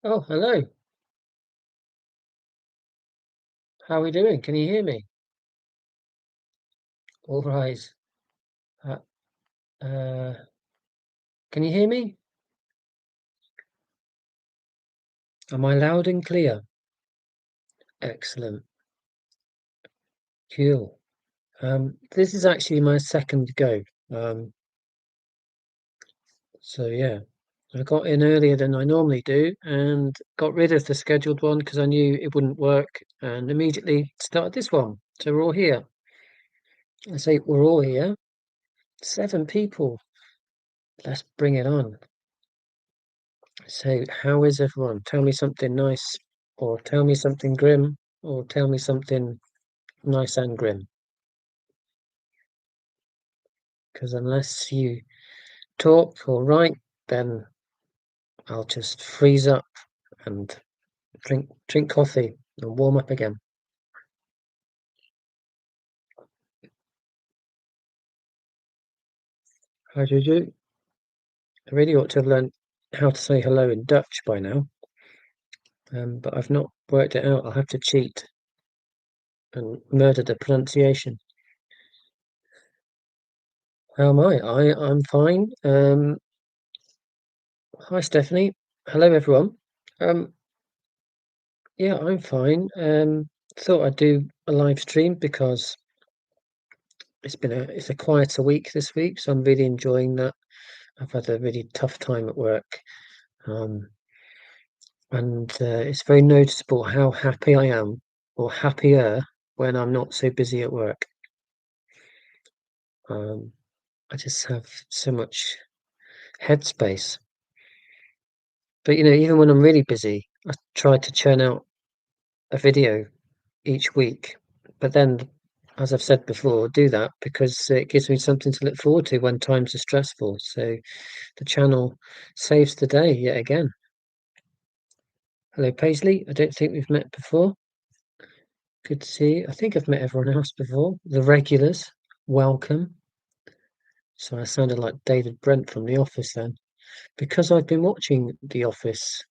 Oh, hello. How are we doing? Can you hear me? All right. Uh, uh, can you hear me? Am I loud and clear? Excellent. Cool. This is actually my second go. Um, so yeah, I got in earlier than I normally do and got rid of the scheduled one because I knew it wouldn't work and immediately started this one. So we're all here. I say we're all here. 7 people. Let's bring it on. So, how is everyone? Tell me something nice, or tell me something grim, or tell me something nice and grim. Because unless you talk or write, then I'll just freeze up and drink coffee and warm up again. How do you do? I really ought to have learned how to say hello in Dutch by now, but I've not worked it out. I'll have to cheat and murder the pronunciation. How am I? I'm fine. Hi Stephanie. Hello everyone. Um, Yeah, I'm fine. Thought I'd do a live stream because it's a quieter week this week, so I'm really enjoying that. I've had a really tough time at work, um, and it's very noticeable how happy I am, or happier, when I'm not so busy at work. Um, I just have so much headspace. But even when I'm really busy, I try to churn out a video each week. But then, as I've said before, do that because it gives me something to look forward to when times are stressful. So the channel saves the day yet again. Hello, Paisley. I don't think we've met before. Good to see you. I think I've met everyone else before. The regulars, welcome. So I sounded like David Brent from The Office then, because I've been watching The Office,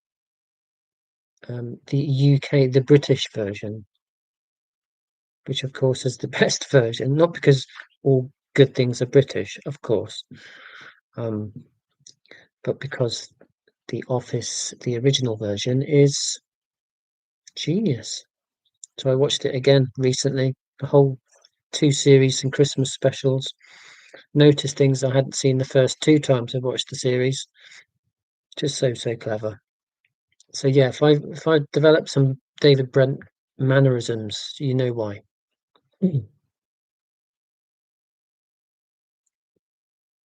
the UK, the British version, which of course is the best version. Not because all good things are British, of course, um, but because The Office, the original version, is genius. So I watched it again recently, the whole two series and Christmas specials. Noticed things I hadn't seen the first two times I watched the series. Just so clever. So yeah, if I develop some David Brent mannerisms, you know why.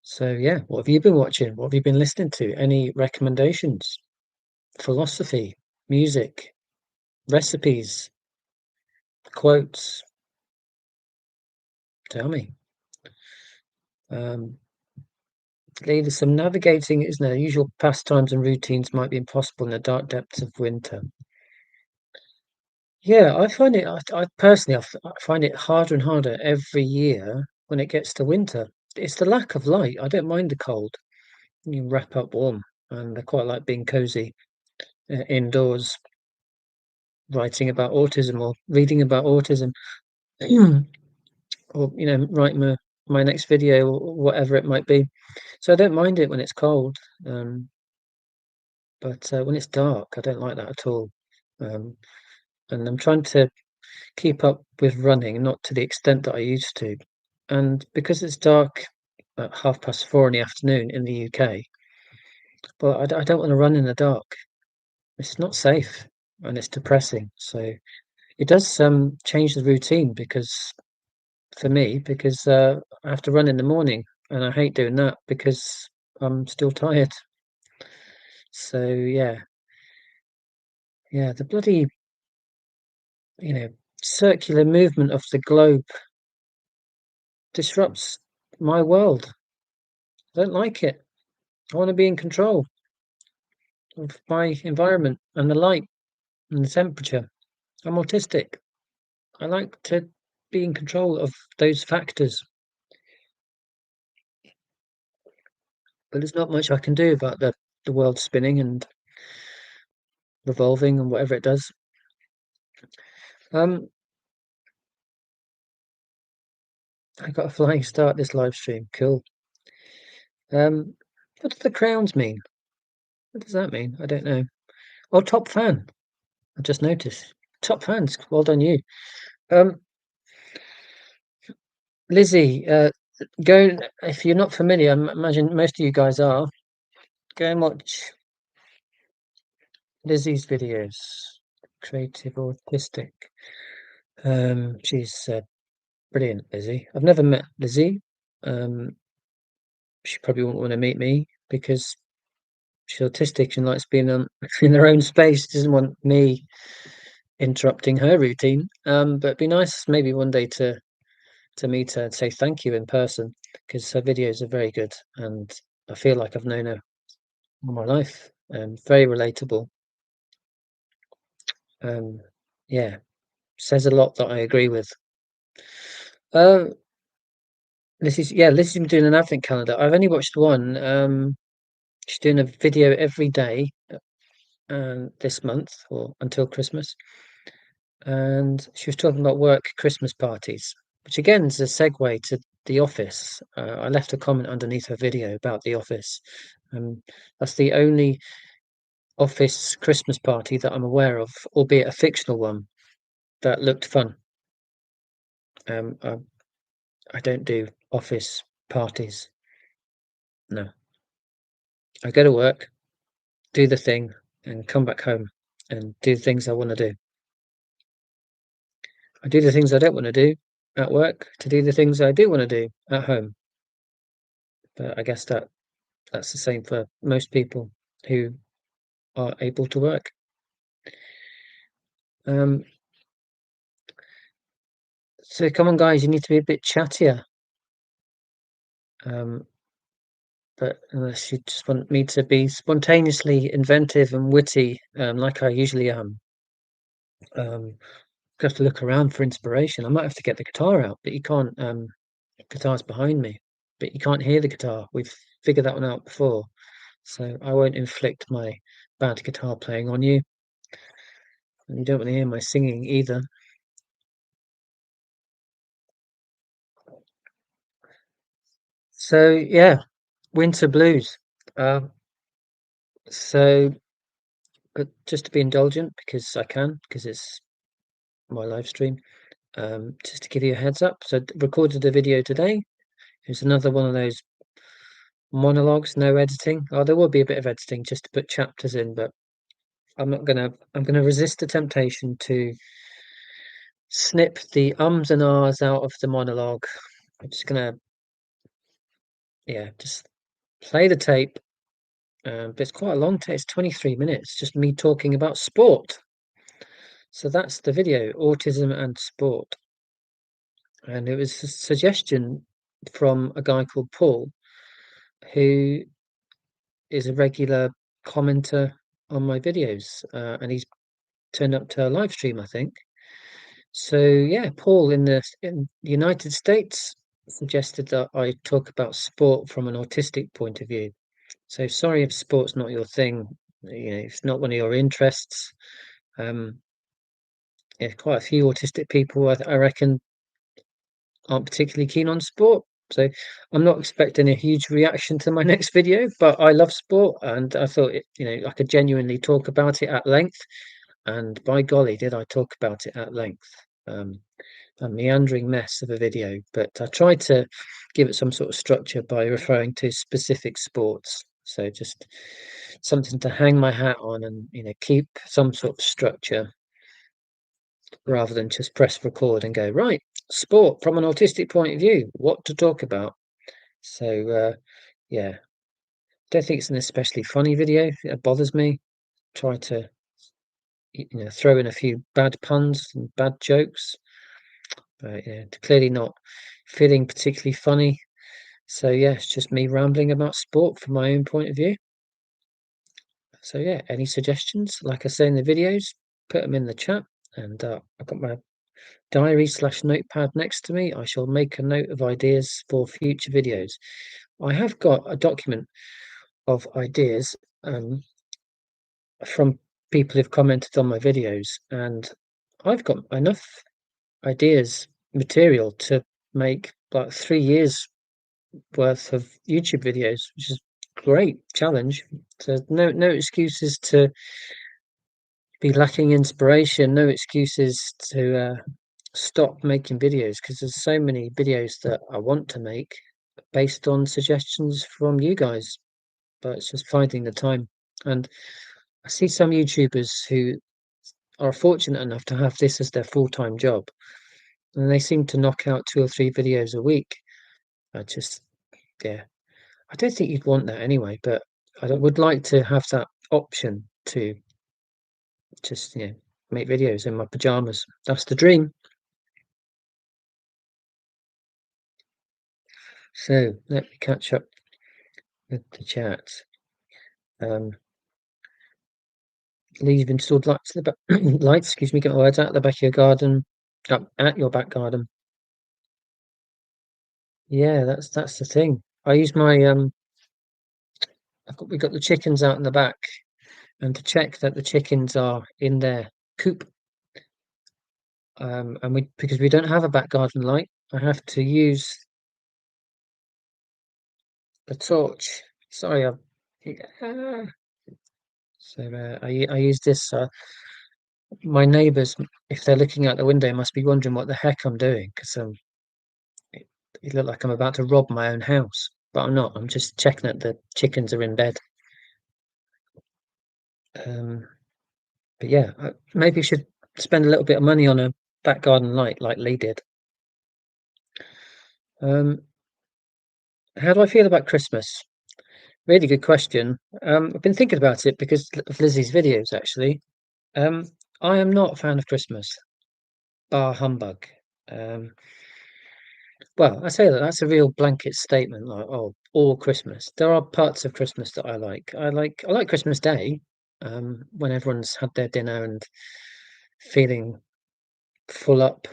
So yeah, what have you been watching? What have you been listening to? Any recommendations? Philosophy, music, recipes, quotes. Tell me. Um, Leader, some navigating its now usual pastimes and routines might be impossible in the dark depths of winter. Yeah, I find it. I personally, I find it harder and harder every year when it gets to winter. It's the lack of light. I don't mind the cold. You wrap up warm, and I quite like being cozy indoors, writing about autism or reading about autism, or writing my next video or whatever it might be. So I don't mind it when it's cold. But when it's dark, I don't like that at all. Um, and I'm trying to keep up with running, not to the extent that I used to. And because it's dark at 4:30 in the afternoon in the UK, well, I don't want to run in the dark. It's not safe and it's depressing. So it does change the routine because for me, because I have to run in the morning and I hate doing that because I'm still tired. So yeah, the bloody you know circular movement of the globe disrupts my world. I don't like it. I want to be in control of my environment and the light and the temperature. I'm autistic. I like to be in control of those factors, but there's not much I can do about the world spinning and revolving and whatever it does. Um, I got a flying start this live stream. Cool. What do the crowns mean? What does that mean? I don't know. Oh, top fan. I just noticed. Top fans. Well done, you. Um, Lizzie, go, if you're not familiar, I imagine most of you guys are, go and watch Lizzie's videos. Creative Autistic. She's brilliant, Lizzie. I've never met Lizzie. She probably won't want to meet me because she's autistic and likes being in her own space. She doesn't want me interrupting her routine. But it'd be nice maybe one day to meet her and say thank you in person because her videos are very good and I feel like I've known her all my life. Very relatable. Yeah, says a lot that I agree with. Lizzie's been doing an advent calendar. I've only watched one. She's doing a video every day this month or until Christmas. And she was talking about work Christmas parties, which again is a segue to The Office. I left a comment underneath her video about The Office. That's the only Office Christmas party that I'm aware of, albeit a fictional one, that looked fun. I don't do office parties. No, I go to work, do the thing, and come back home and do things I want to do. I do the things I don't want to do at work to do the things I do want to do at home. But I guess that's the same for most people who are able to work. So come on, guys, you need to be a bit chattier. But unless you just want me to be spontaneously inventive and witty, like I usually am, have to look around for inspiration. I might have to get the guitar out, but you can't. Guitar's behind me, but you can't hear the guitar. We've figured that one out before, so I won't inflict my bad guitar playing on you, and you don't want to hear my singing either. So yeah, winter blues. So, but just to be indulgent because I can, because it's my live stream. Just to give you a heads up, so recorded a video today. It's another one of those monologues, no editing. Oh, there will be a bit of editing just to put chapters in, but I'm gonna resist the temptation to snip the ums and ahs out of the monologue. I'm just gonna, yeah, just play the tape. But it's quite a long tape. It's 23 minutes, just me talking about sport. So that's the video, autism and sport. And it was a suggestion from a guy called Paul, who is a regular commenter on my videos, and he's turned up to a live stream, I think. So yeah, Paul in the United States suggested that I talk about sport from an autistic point of view. So sorry if sport's not your thing, it's not one of your interests. Um, yeah, quite a few autistic people I reckon aren't particularly keen on sport. So I'm not expecting a huge reaction to my next video, but I love sport and I thought I could genuinely talk about it at length. And by golly, did I talk about it at length. A meandering mess of a video, but I tried to give it some sort of structure by referring to specific sports. So just something to hang my hat on and keep some sort of structure rather than just press record and go, right, sport from an autistic point of view, what to talk about. So yeah, don't think it's an especially funny video. It bothers me. Try to throw in a few bad puns and bad jokes, but yeah, clearly not feeling particularly funny. So yeah, it's just me rambling about sport from my own point of view. So yeah, any suggestions, like I say in the videos, put them in the chat. And I've got my diary/notepad next to me. I shall make a note of ideas for future videos. I have got a document of ideas from people who've commented on my videos, and I've got enough ideas, material to make like 3 years worth of YouTube videos, which is great challenge. So no excuses to be lacking inspiration, no excuses to stop making videos because there's so many videos that I want to make based on suggestions from you guys, but it's just finding the time. And I see some YouTubers who are fortunate enough to have this as their full-time job, and they seem to knock out 2 or 3 videos a week. I just, yeah, I don't think you'd want that anyway, but would like to have that option to just, make videos in my pajamas. That's the dream. So let me catch up with the chat. Um, Leave installed lights to the back. Lights, excuse me, get my words out the back of your garden, up at your back garden. Yeah, that's the thing. I use my we've got the chickens out in the back, and to check that the chickens are in their coop, and we because we don't have a back garden light, I have to use the torch. Sorry, ah. So I use this. My neighbours, if they're looking out the window, must be wondering what the heck I'm doing because it, it looked like I'm about to rob my own house, but I'm not. I'm just checking that the chickens are in bed. Um, but yeah, maybe I should spend a little bit of money on a back garden light like Lee did. Um, how do I feel about Christmas? Really good question. I've been thinking about it because of Lizzie's videos, actually. Um, I am not a fan of Christmas, bar humbug. Um, well, I say that that's a real blanket statement, like, oh, all Christmas. There are parts of Christmas that I like. I like Christmas Day, when everyone's had their dinner and feeling full up,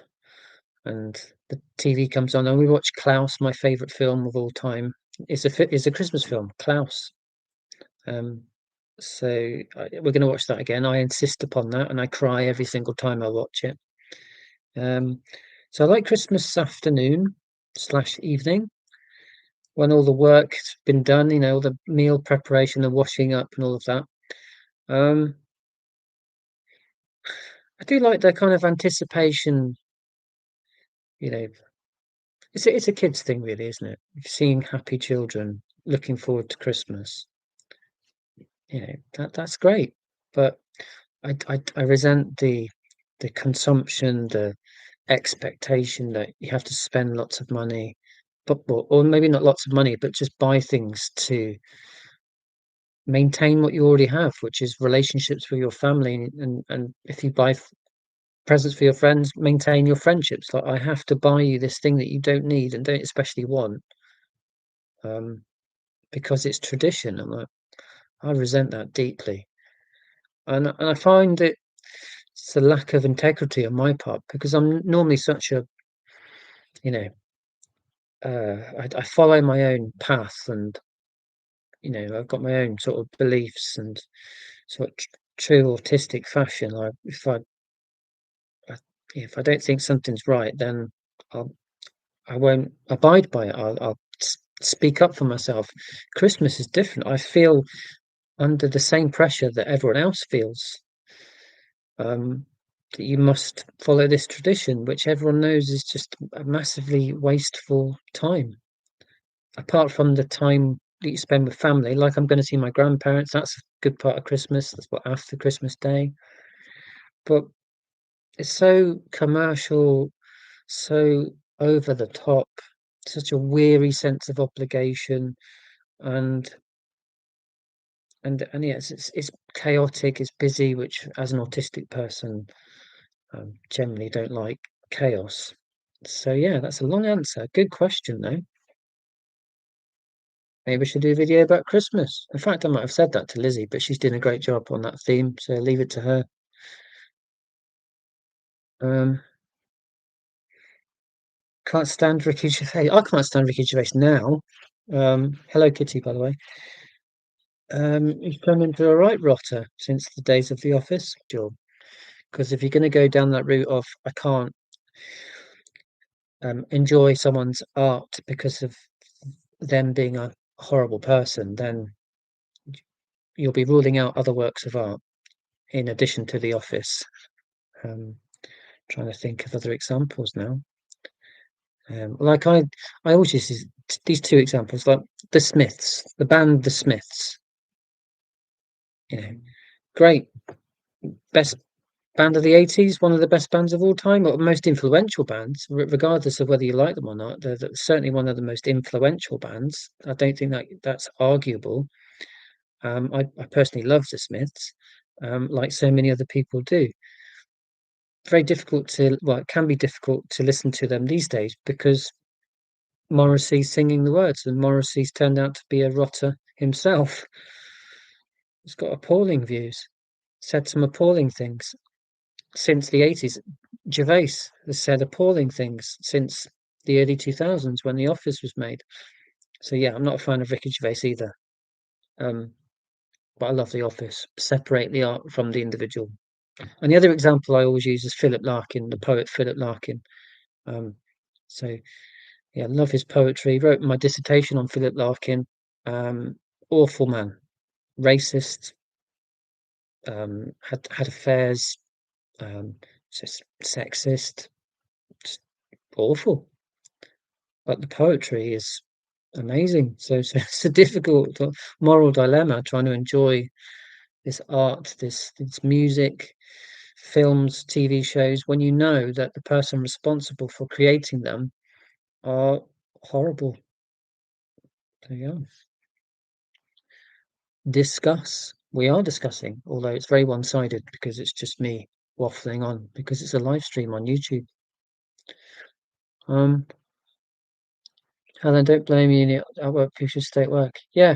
and the TV comes on, and we watch Klaus, my favorite film of all time. It's a Christmas film, Klaus. Um, we're going to watch that again. I insist upon that, and I cry every single time I watch it. Um, so I like Christmas afternoon slash evening when all the work's been done. All the meal preparation, the washing up, and all of that. Um, I do like the kind of anticipation. You know, it's a kids thing, really, isn't it? Seeing happy children looking forward to Christmas. That's great, but I resent the consumption, the expectation that you have to spend lots of money, but or maybe not lots of money, but just buy things to maintain what you already have, which is relationships with your family, and if you buy presents for your friends, maintain your friendships. Like I have to buy you this thing that you don't need and don't especially want, um, because it's tradition. I resent that deeply, and I find it's a lack of integrity on my part because I'm normally such a you know I follow my own path, and I've got my own sort of beliefs and sort of true autistic fashion. I if I don't think something's right, then I'll I won't abide by it. I'll speak up for myself. Christmas is different. I feel under the same pressure that everyone else feels. Um, that you must follow this tradition, which everyone knows is just a massively wasteful time. Apart from the time that you spend with family, like I'm going to see my grandparents, that's a good part of Christmas. That's what after Christmas Day. But it's so commercial, so over the top, such a weary sense of obligation, and and yes, it's chaotic, it's busy, which as an autistic person, generally don't like chaos. So yeah, that's a long answer. Good question though. Maybe we should do a video about Christmas. In fact, I might have said that to Lizzie, but she's doing a great job on that theme, so leave it to her. Um, can't stand Ricky Gervais. I can't stand Ricky Gervais now. Hello Kitty, by the way. He's turned into a right rotter since the days of the office, sure. Because if you're going to go down that route of I can't enjoy someone's art because of them being a horrible person, then you'll be ruling out other works of art in addition to The Office. Um, Trying to think of other examples now. Like I always use these two examples, like the Smiths, the band The Smiths. You know, great, best band of the 80s, one of the best bands of all time, or most influential bands, regardless of whether you like them or not. They're certainly one of the most influential bands. I don't think that that's arguable. I personally love the Smiths, like so many other people do. Very difficult to, well, it can be difficult to listen to them these days because Morrissey's singing the words, and Morrissey's turned out to be a rotter himself. He's got appalling views, said some appalling things since the 80s. Gervais has said appalling things since the early 2000s when The Office was made. So yeah, I'm not a fan of Ricky Gervais either. Um, but I love The Office. Separate the art from the individual. And the other example I always use is Philip Larkin, the poet Philip Larkin. Um, so yeah, love his poetry. Wrote my dissertation on Philip Larkin. Um, Awful man, racist, had affairs, just sexist, just awful. But the poetry is amazing. So it's a difficult moral dilemma trying to enjoy this art, this music, films, TV shows, when you know that the person responsible for creating them are horrible. So yeah, discuss. We are discussing, although it's very one-sided because it's just me waffling on because it's a live stream on YouTube. Um, Helen, don't blame me. At work, people should stay at work. Yeah,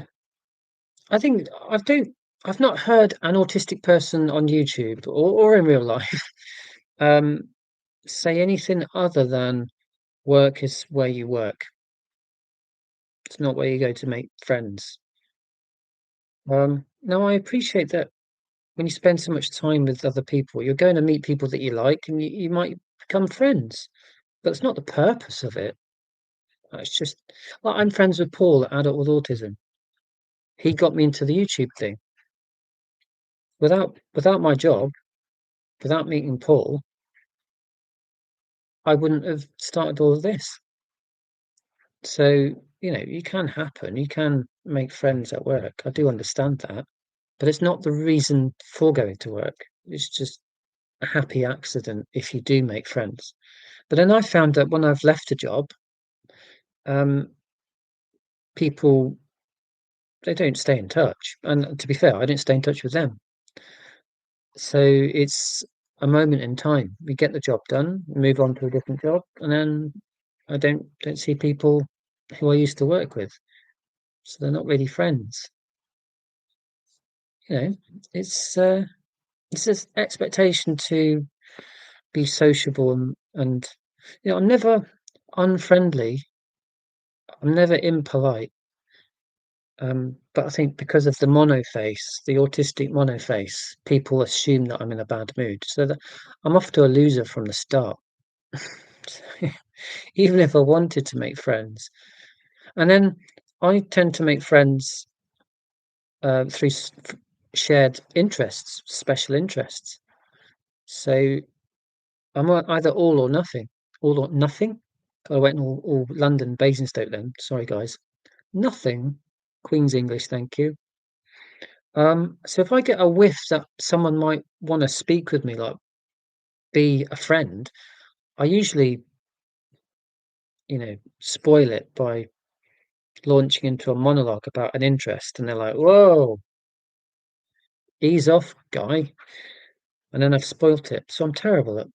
I think I've not heard an autistic person on YouTube or in real life um, say anything other than work is where you work. It's not where you go to make friends. Now I appreciate that when you spend so much time with other people, you're going to meet people that you like and you might become friends. But it's not the purpose of it. It's just like I'm friends with Paul, adult with autism. He got me into the YouTube thing. Without my job, without meeting Paul, I wouldn't have started all of this. So, you can happen. You can make friends at work. I do understand that. But it's not the reason for going to work. It's just a happy accident if you do make friends. But then I found that when I've left a job, um, people they don't stay in touch. And to be fair, I don't stay in touch with them. So it's a moment in time. We get the job done, move on to a different job, and then I don't see people who I used to work with. So they're not really friends. You know, it's this expectation to be sociable and I'm never unfriendly. I'm never impolite. But I think because of the mono face, the autistic mono face, people assume that I'm in a bad mood. So that I'm off to a loser from the start. Even if I wanted to make friends. And then I tend to make friends through shared interests, special interests. So I'm either all or nothing. All or nothing. I went all London Basingstoke then. Sorry, guys. Nothing. Queen's English, thank you. So if I get a whiff that someone might want to speak with me, like be a friend, I usually, spoil it by launching into a monologue about an interest, and they're like, "Whoa, ease off, guy," and then I've spoilt it. So I'm terrible at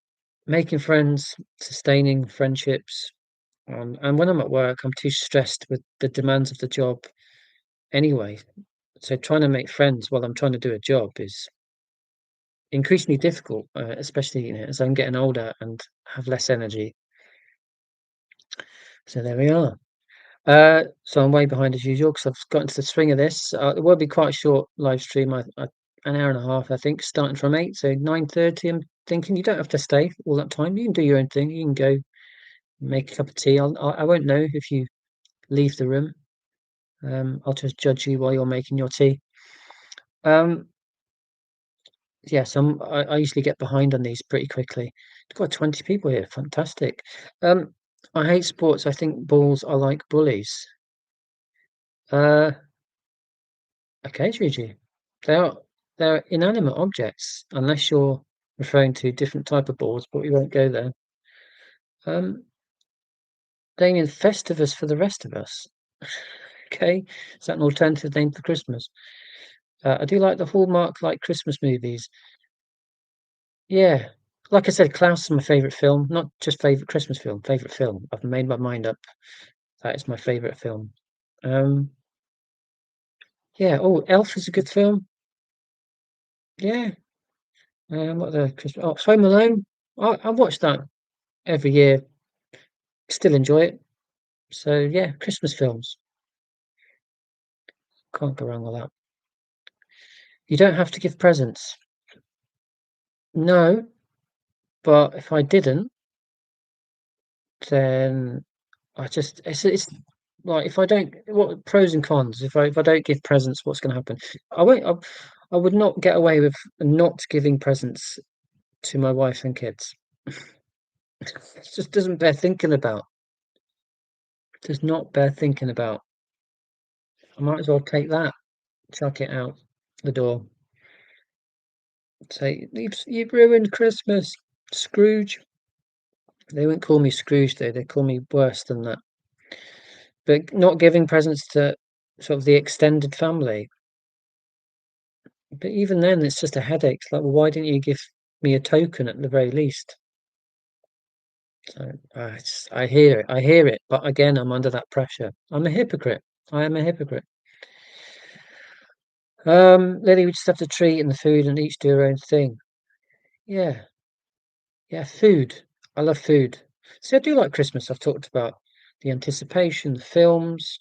making friends, sustaining friendships, and when I'm at work, I'm too stressed with the demands of the job anyway. So trying to make friends while I'm trying to do a job is increasingly difficult, especially as I'm getting older and have less energy. So there we are. So I'm way behind as usual because 'cause I've got into the swing of this. It will be quite a short live stream, an hour and a half, I think, starting from 8, so 9:30. I'm thinking you don't have to stay all that time. You can do your own thing. You can go make a cup of tea. I won't know if you leave the room. I'll just judge you while you're making your tea. Um, yes, I usually get behind on these pretty quickly. We've got 20 people here. Fantastic. Um, I hate sports. I think balls are like bullies. Uh, okay, Gigi. They are they're inanimate objects, unless you're referring to different type of balls, but we won't go there. Um, Damien, Festivus for the rest of us. Okay, is that an alternative name for Christmas? I do like the Hallmark like Christmas movies. Yeah, like I said, Klaus is my favorite film, not just favorite Christmas film, favorite film. I've made my mind up. That is my favorite film. Um, yeah. Oh, Elf is a good film. Yeah. What the Christmas? Oh, Home Alone. I watch that every year. Still enjoy it. So yeah, Christmas films. Can't go wrong with that. You don't have to give presents. No, but if I didn't, then it's like if I don't, what pros and cons? If I don't give presents, what's going to happen? I won't. I would not get away with not giving presents to my wife and kids. It just doesn't bear thinking about. Does not bear thinking about. I might as well take that, chuck it out the door. Say you've ruined Christmas, Scrooge. They wouldn't call me Scrooge though. They call me worse than that. But not giving presents to sort of the extended family. But even then, it's just a headache. It's like, well, why didn't you give me a token at the very least? So I hear it. I hear it. But again, I'm under that pressure. I'm a hypocrite. I am a hypocrite. Lily, we just have to treat and the food and each do our own thing. Yeah, yeah, food. I love food. See, I do like Christmas. I've talked about the anticipation, the films,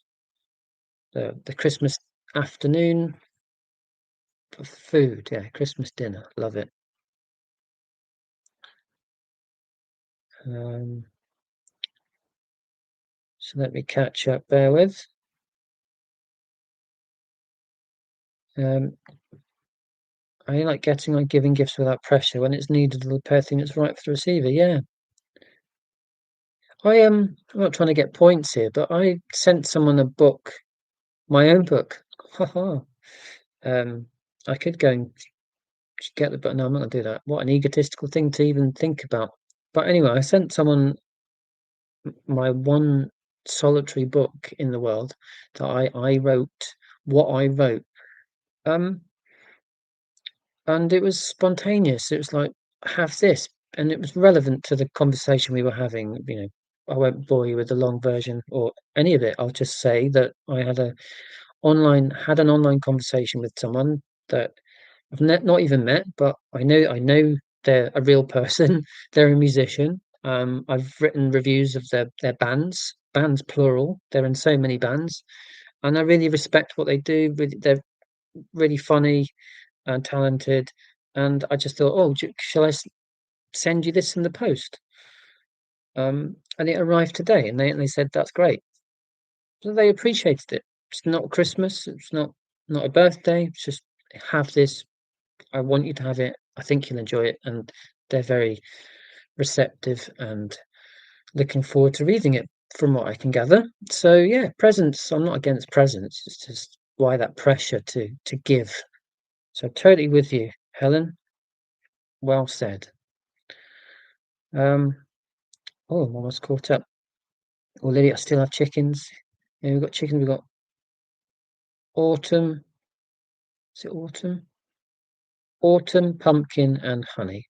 the Christmas afternoon, food. Yeah, Christmas dinner. Love it. Um, so let me catch up. Bear with. Um, I like getting on giving gifts without pressure when it's needed or the person that's right for the receiver. Yeah, I am. I'm not trying to get points here, but I sent someone a book, my own book. Haha. Um, I could go and get the book. No, I'm not gonna do that. What an egotistical thing to even think about. But anyway, I sent someone my one solitary book in the world that I wrote what I wrote. Um, and it was spontaneous. It was like, have this, and it was relevant to the conversation we were having. I won't bore you with the long version or any of it. I'll just say that I had an online conversation with someone that I've not even met, but I know they're a real person. They're a musician. I've written reviews of their bands plural. They're in so many bands, and I really respect what they do. They're really funny and talented. And I just thought, oh, shall send you this in the post? And it arrived today, and they said that's great. So they appreciated it. It's not Christmas. It's not a birthday. It's just have this. I want you to have it. I think you'll enjoy it, and they're very receptive and looking forward to reading it. From what I can gather. So yeah, presents. I'm not against presents. It's just why that pressure to give. So totally with you, Helen. Well said. Um, oh, I'm almost caught up. Oh, Lily, I still have chickens. Yeah, we've got chickens. We've got autumn. Is it autumn? Autumn, pumpkin, and honey.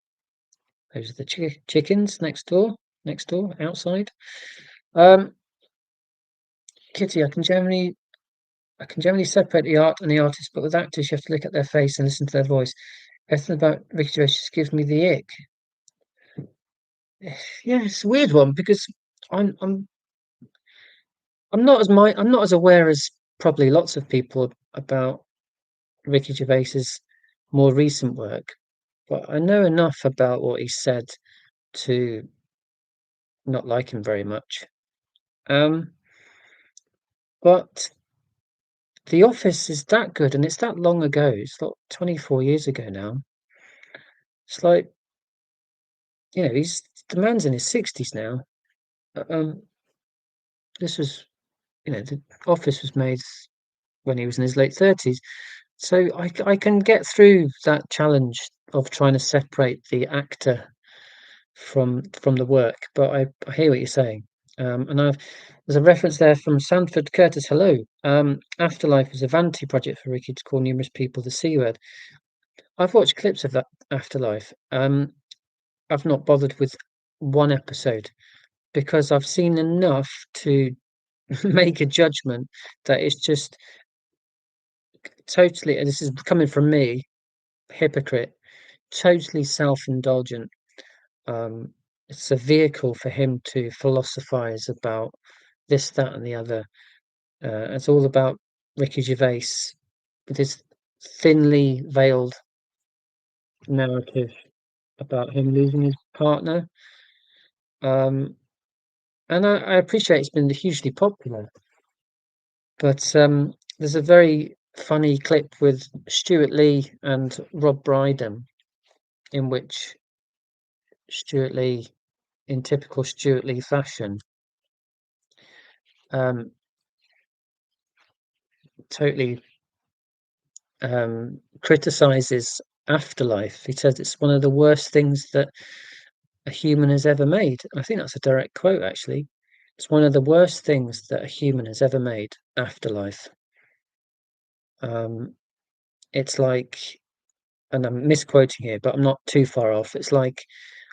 Those are the chickens next door. Next door, outside. Um, Kitty, I can generally separate the art and the artist, but with actors, you have to look at their face and listen to their voice. Everything about Ricky Gervais just gives me the ick. Yeah, it's a weird one because I'm I'm not as aware as probably lots of people about Ricky Gervais's more recent work, but I know enough about what he said to not like him very much. Um, but The Office is that good, and it's that long ago. It's like 24 years ago now. It's like, he's the man's in his 60s now. Um, this was, The Office was made when he was in his late 30s. So I can get through that challenge of trying to separate the actor from the work, but I hear what you're saying. And there's a reference there from Sanford Curtis. Hello. Afterlife is a vanity project for Ricky to call numerous people the C word. I've watched clips of that Afterlife. I've not bothered with one episode because I've seen enough to make a judgment that it's just totally, and this is coming from me, hypocrite, totally self-indulgent. Um, it's a vehicle for him to philosophize about this, that, and the other. It's all about Ricky Gervais with his thinly veiled narrative about him losing his partner. Um, and I appreciate it's been hugely popular, but there's a very funny clip with Stuart Lee and Rob Brydon in which Stuart Lee, in typical Stuart Lee fashion, um, totally criticizes Afterlife. He says it's one of the worst things that a human has ever made. I think that's a direct quote, actually. It's one of the worst things that a human has ever made, Afterlife. Um, it's like, and I'm misquoting here, but I'm not too far off. It's like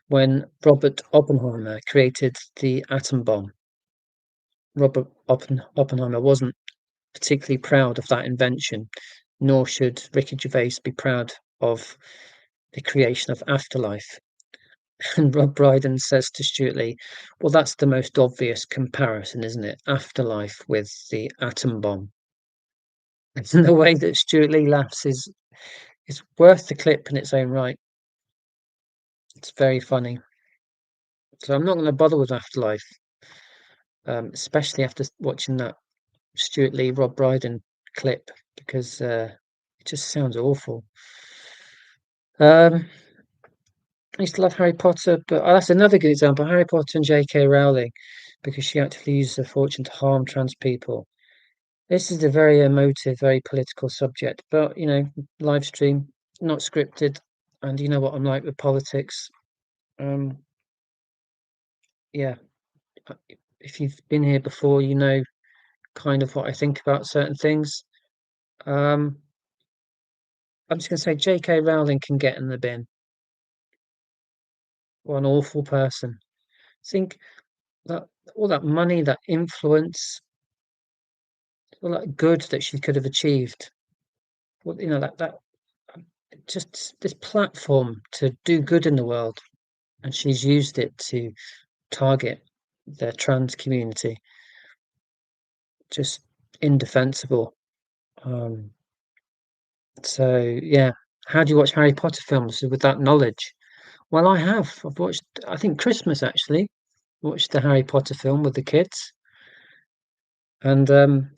when Robert Oppenheimer created the atom bomb. Oppenheimer wasn't particularly proud of that invention, nor should Ricky Gervais be proud of the creation of Afterlife. And Rob Brydon says to Stuart Lee, "Well, that's the most obvious comparison, isn't it? Afterlife with the atom bomb." And the way that Stuart Lee laughs is worth the clip in its own right. It's very funny. So I'm not going to bother with Afterlife, especially after watching that Stuart Lee Rob Brydon clip because it just sounds awful. I used to love Harry Potter, but that's another good example. Harry Potter and J.K. Rowling, because she actively used her fortune to harm trans people. This is a very emotive, very political subject, but live stream, not scripted, and you know what I'm like with politics. Um, yeah, uh, if you've been here before, you know kind of what I think about certain things. Um, I'm just gonna say J.K. Rowling can get in the bin. What an awful person. Think that all that money, that influence, all that good that she could have achieved. Well, that just this platform to do good in the world, and she's used it to target the trans community. Just indefensible. Um, so yeah, how do you watch Harry Potter films with that knowledge? Well, I have. I've watched, I think Christmas actually, watched the Harry Potter film with the kids. And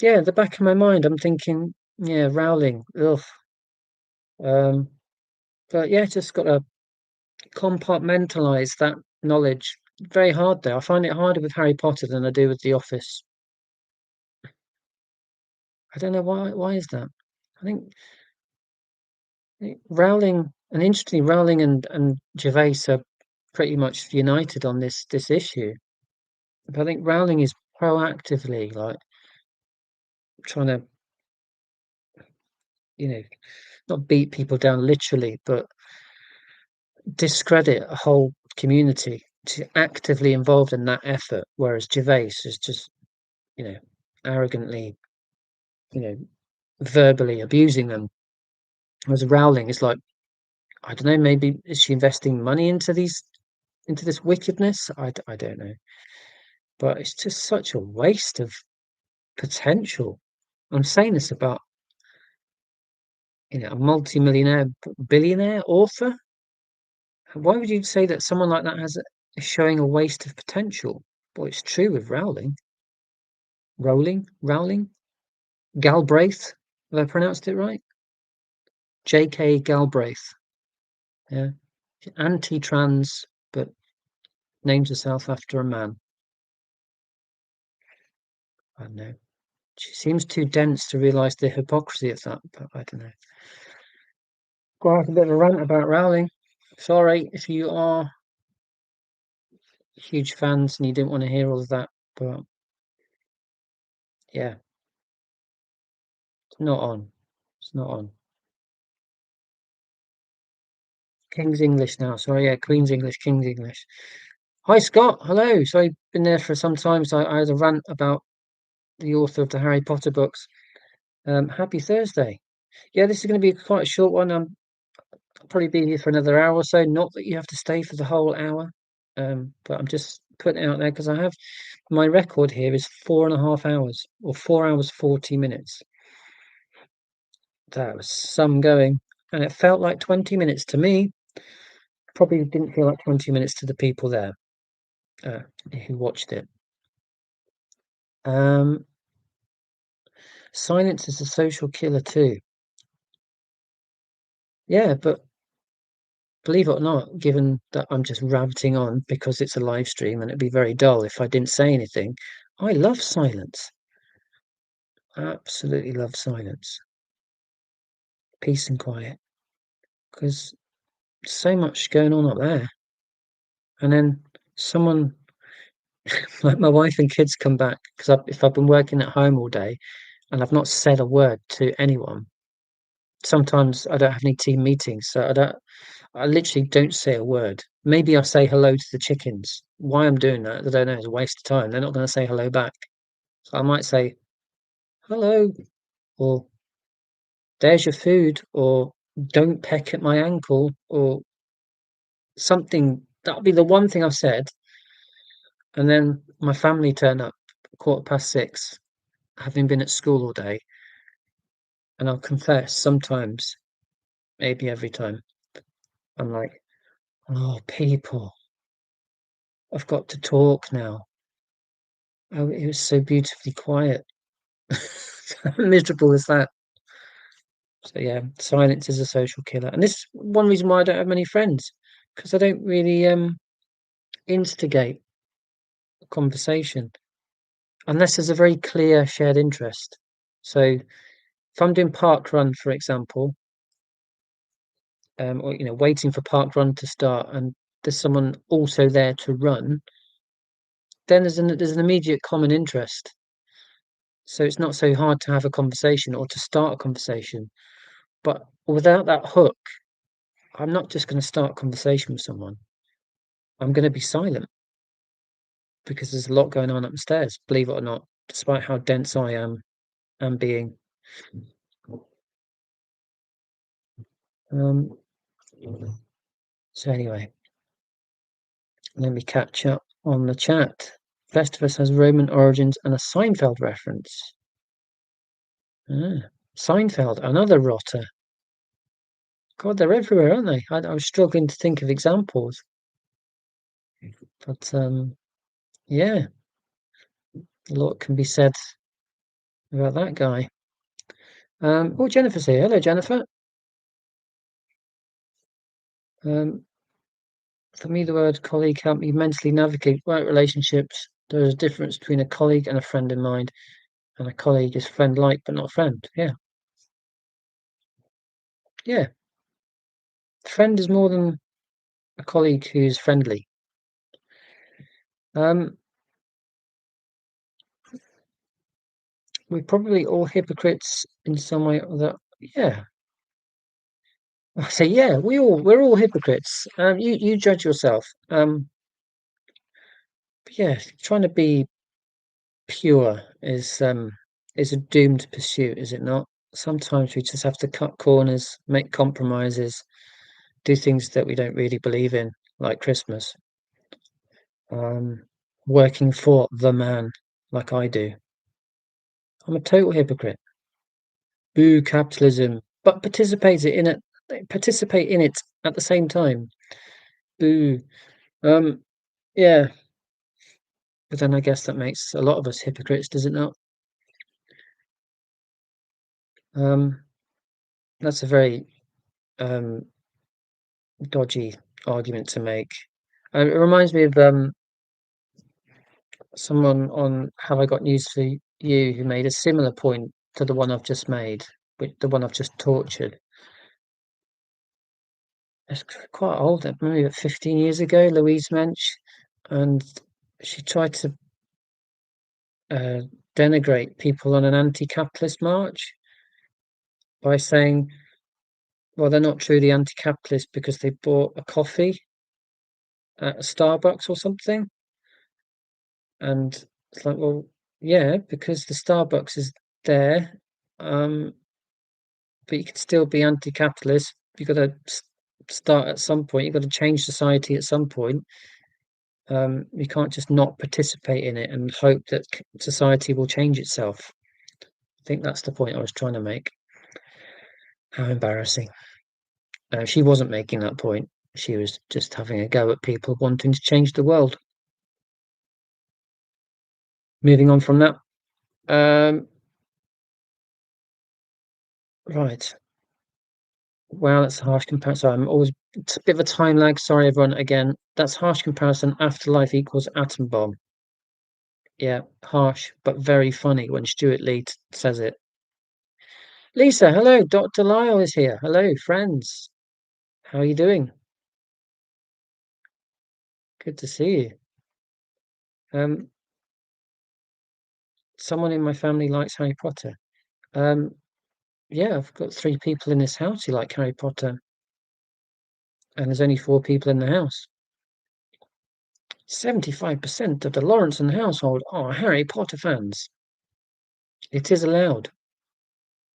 yeah, at the back of my mind, I'm thinking, yeah, Rowling, ugh. Um, but yeah, just got to compartmentalize that knowledge. Very hard though. I find it harder with Harry Potter than I do with The Office. I don't know why. Why is that? I think Rowling, and interestingly, Rowling and Gervais are pretty much united on this issue. But I think Rowling is proactively like trying to, you know, not beat people down literally, but discredit a whole community to actively involved in that effort, whereas Gervais is just, you know, arrogantly, you know, verbally abusing them. Whereas Rowling is like, I don't know, maybe is she investing money into this wickedness? I don't know. But it's just such a waste of potential. I'm saying this about, a multi-millionaire, billionaire author. Why would you say that someone like that is showing a waste of potential? Well, it's true with Rowling, Galbraith. Have I pronounced it right? J.K. Galbraith. Yeah, anti-trans, but names herself after a man. I don't know. She seems too dense to realise the hypocrisy of that, but I don't know. Quite a bit of a rant about Rowling. Sorry if you are huge fans and you didn't want to hear all of that, but yeah, it's not on. It's not on. King's English now. Sorry, yeah, Queen's English, King's English. Hi, Scott. Hello. Sorry, been there for some time. So I had a rant about the author of the Harry Potter books. Happy Thursday. Yeah, this is going to be quite a short one. I'll probably be here for another hour or so. Not that you have to stay for the whole hour, but I'm just putting it out there because I have my record here is 4.5 hours or 4 hours 40 minutes. That was some going, and it felt like 20 minutes to me. Probably didn't feel like 20 minutes to the people there uh, who watched it. Silence is a social killer too. Yeah, but believe it or not, given that I'm just rabbiting on because it's a live stream and it'd be very dull if I didn't say anything, I love silence. Absolutely love silence. Peace and quiet. Because so much going on up there. And then someone, like my wife and kids come back, because if I've been working at home all day and I've not said a word to anyone, sometimes I don't have any team meetings, so I literally don't say a word. Maybe I say hello to the chickens. Why I'm doing that, I don't know. It's a waste of time. They're not going to say hello back. So I might say hello, or there's your food, or don't peck at my ankle, or something. That'll be the one thing I've said. And then my family turn up 6:15, having been at school all day. And I'll confess, sometimes, maybe every time, I'm like, oh, people, I've got to talk now. Oh, it was so beautifully quiet. How miserable is that? So yeah, silence is a social killer. And this is one reason why I don't have many friends, because I don't really instigate a conversation unless there's a very clear shared interest. So if I'm doing park run, for example, or waiting for park run to start, and there's someone also there to run, then there's an immediate common interest. So it's not so hard to have a conversation or to start a conversation. But without that hook, I'm not just going to start a conversation with someone. I'm going to be silent because there's a lot going on upstairs, believe it or not, despite how dense I am being. Um, so anyway, let me catch up on the chat. Festivus has Roman origins and a Seinfeld reference. Seinfeld, another rotter. God, they're everywhere, aren't they? I was struggling to think of examples. But yeah, a lot can be said about that guy. Oh, Jennifer's here. Hello, Jennifer. For me, the word colleague helped me mentally navigate work relationships. There is a difference between a colleague and a friend in mind, and a colleague is friend-like but not a friend. Yeah, yeah. Friend is more than a colleague who's friendly. We're probably all hypocrites in some way or other. Yeah, I say yeah. We're all hypocrites. You judge yourself. But yeah, trying to be pure is a doomed pursuit, is it not? Sometimes we just have to cut corners, make compromises, do things that we don't really believe in, like Christmas. Working for the man, like I do. I'm a total hypocrite. Boo capitalism, but participate in it at the same time. Boo. Um, yeah, but then I guess that makes a lot of us hypocrites, does it not? Um, that's a very um dodgy argument to make. It reminds me of someone on Have I Got News for You who made a similar point to the one I've just made, with the one I've just tortured. It's quite old, maybe about 15 years ago, Louise Mensch, and she tried to uh, denigrate people on an anti-capitalist march by saying, well, they're not truly anti-capitalist because they bought a coffee at a Starbucks or something. And it's like, well, yeah, because the Starbucks is there, um, but you can still be anti-capitalist. You've got to start at some point. You've got to change society at some point. You can't just not participate in it and hope that society will change itself. I think that's the point I was trying to make. How embarrassing. She wasn't making that point. She was just having a go at people wanting to change the world. Moving on from that. Right. Wow, that's a harsh comparison. I'm always it's a bit of a time lag. Sorry, everyone. Again, that's harsh comparison. Afterlife equals atom bomb. Yeah, harsh, but very funny when Stuart Lee says it. Lisa, hello. Dr. Lyle is here. Hello, friends. How are you doing? Good to see you. Um, Someone in my family likes Harry Potter. Um, yeah, I've got 3 people in this house who like Harry Potter, and there's only 4 people in the house. 75% of the Lawrenson household are Harry Potter fans. It is allowed.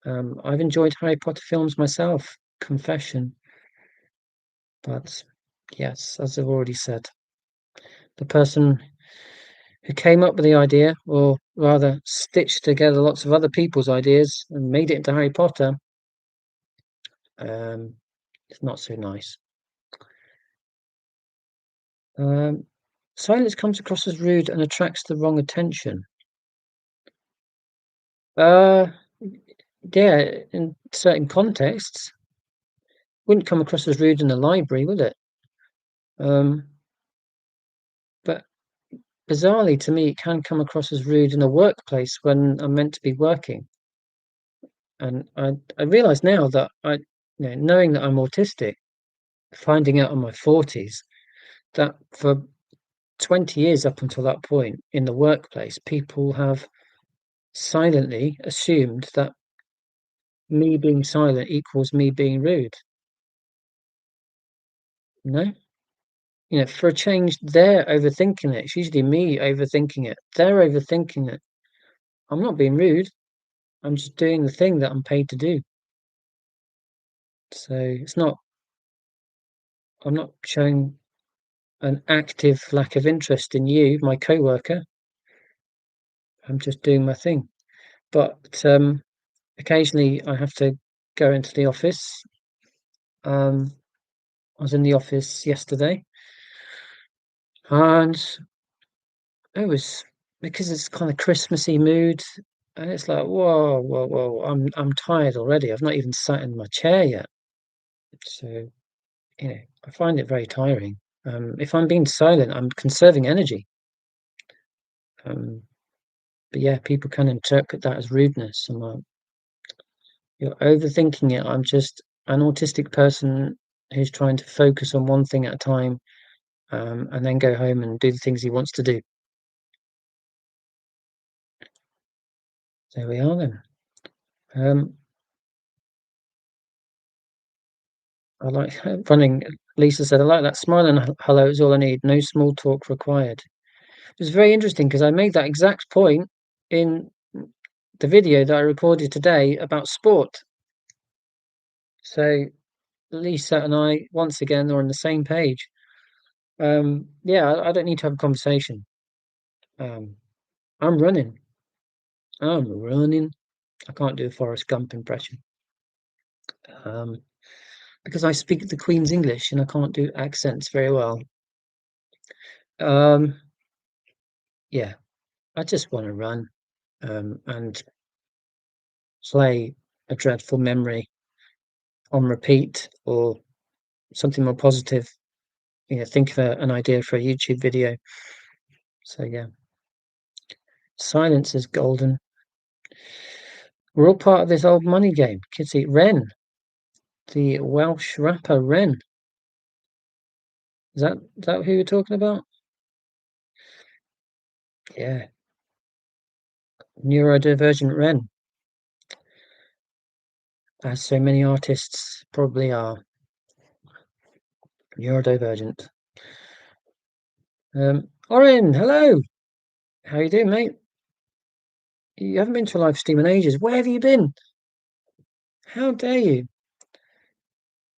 I've enjoyed Harry Potter films myself, confession, but yes, as I've already said, the person who came up with the idea, or rather stitched together lots of other people's ideas and made it into Harry Potter, um, it's not so nice. Um, Silence comes across as rude and attracts the wrong attention. Uh, yeah, in certain contexts, wouldn't come across as rude in the library, would it? Um, but bizarrely to me, it can come across as rude in a workplace when I'm meant to be working. And I realise now that knowing that I'm autistic, finding out in my 40s, that for 20 years up until that point in the workplace, people have silently assumed that me being silent equals me being rude. No, for a change, they're overthinking it. It's usually me overthinking it. They're overthinking it. I'm not being rude. I'm just doing the thing that I'm paid to do. So I'm not showing an active lack of interest in you, my coworker. I'm just doing my thing. But occasionally I have to go into the office. I was in the office yesterday, and it was because it's kind of Christmassy mood, and it's like, whoa, whoa, whoa! I'm tired already. I've not even sat in my chair yet. So I find it very tiring. If I'm being silent, I'm conserving energy. Um, but yeah, people can interpret that as rudeness. I'm like, you're overthinking it. I'm just an autistic person who's trying to focus on one thing at a time, and then go home and do the things he wants to do. There we are then. Um, I like running. Lisa said, I like that smile and hello is all I need. No small talk required. It was very interesting because I made that exact point in the video that I recorded today about sport. So Lisa and I, once again, are on the same page. Yeah, I don't need to have a conversation. I'm running. I'm running. I can't do a Forrest Gump impression. Um, because I speak the Queen's English and I can't do accents very well. Um, yeah, I just want to run and play a dreadful memory on repeat or something more positive. You know, think of an idea for a YouTube video. So yeah, silence is golden. We're all part of this old money game. Kids eat Ren, the Welsh rapper Ren. Is that who you're talking about? Yeah, neurodivergent Ren, as so many artists probably are neurodivergent. Orin, hello. How you doing, mate? You haven't been to a live stream in ages. Where have you been? How dare you?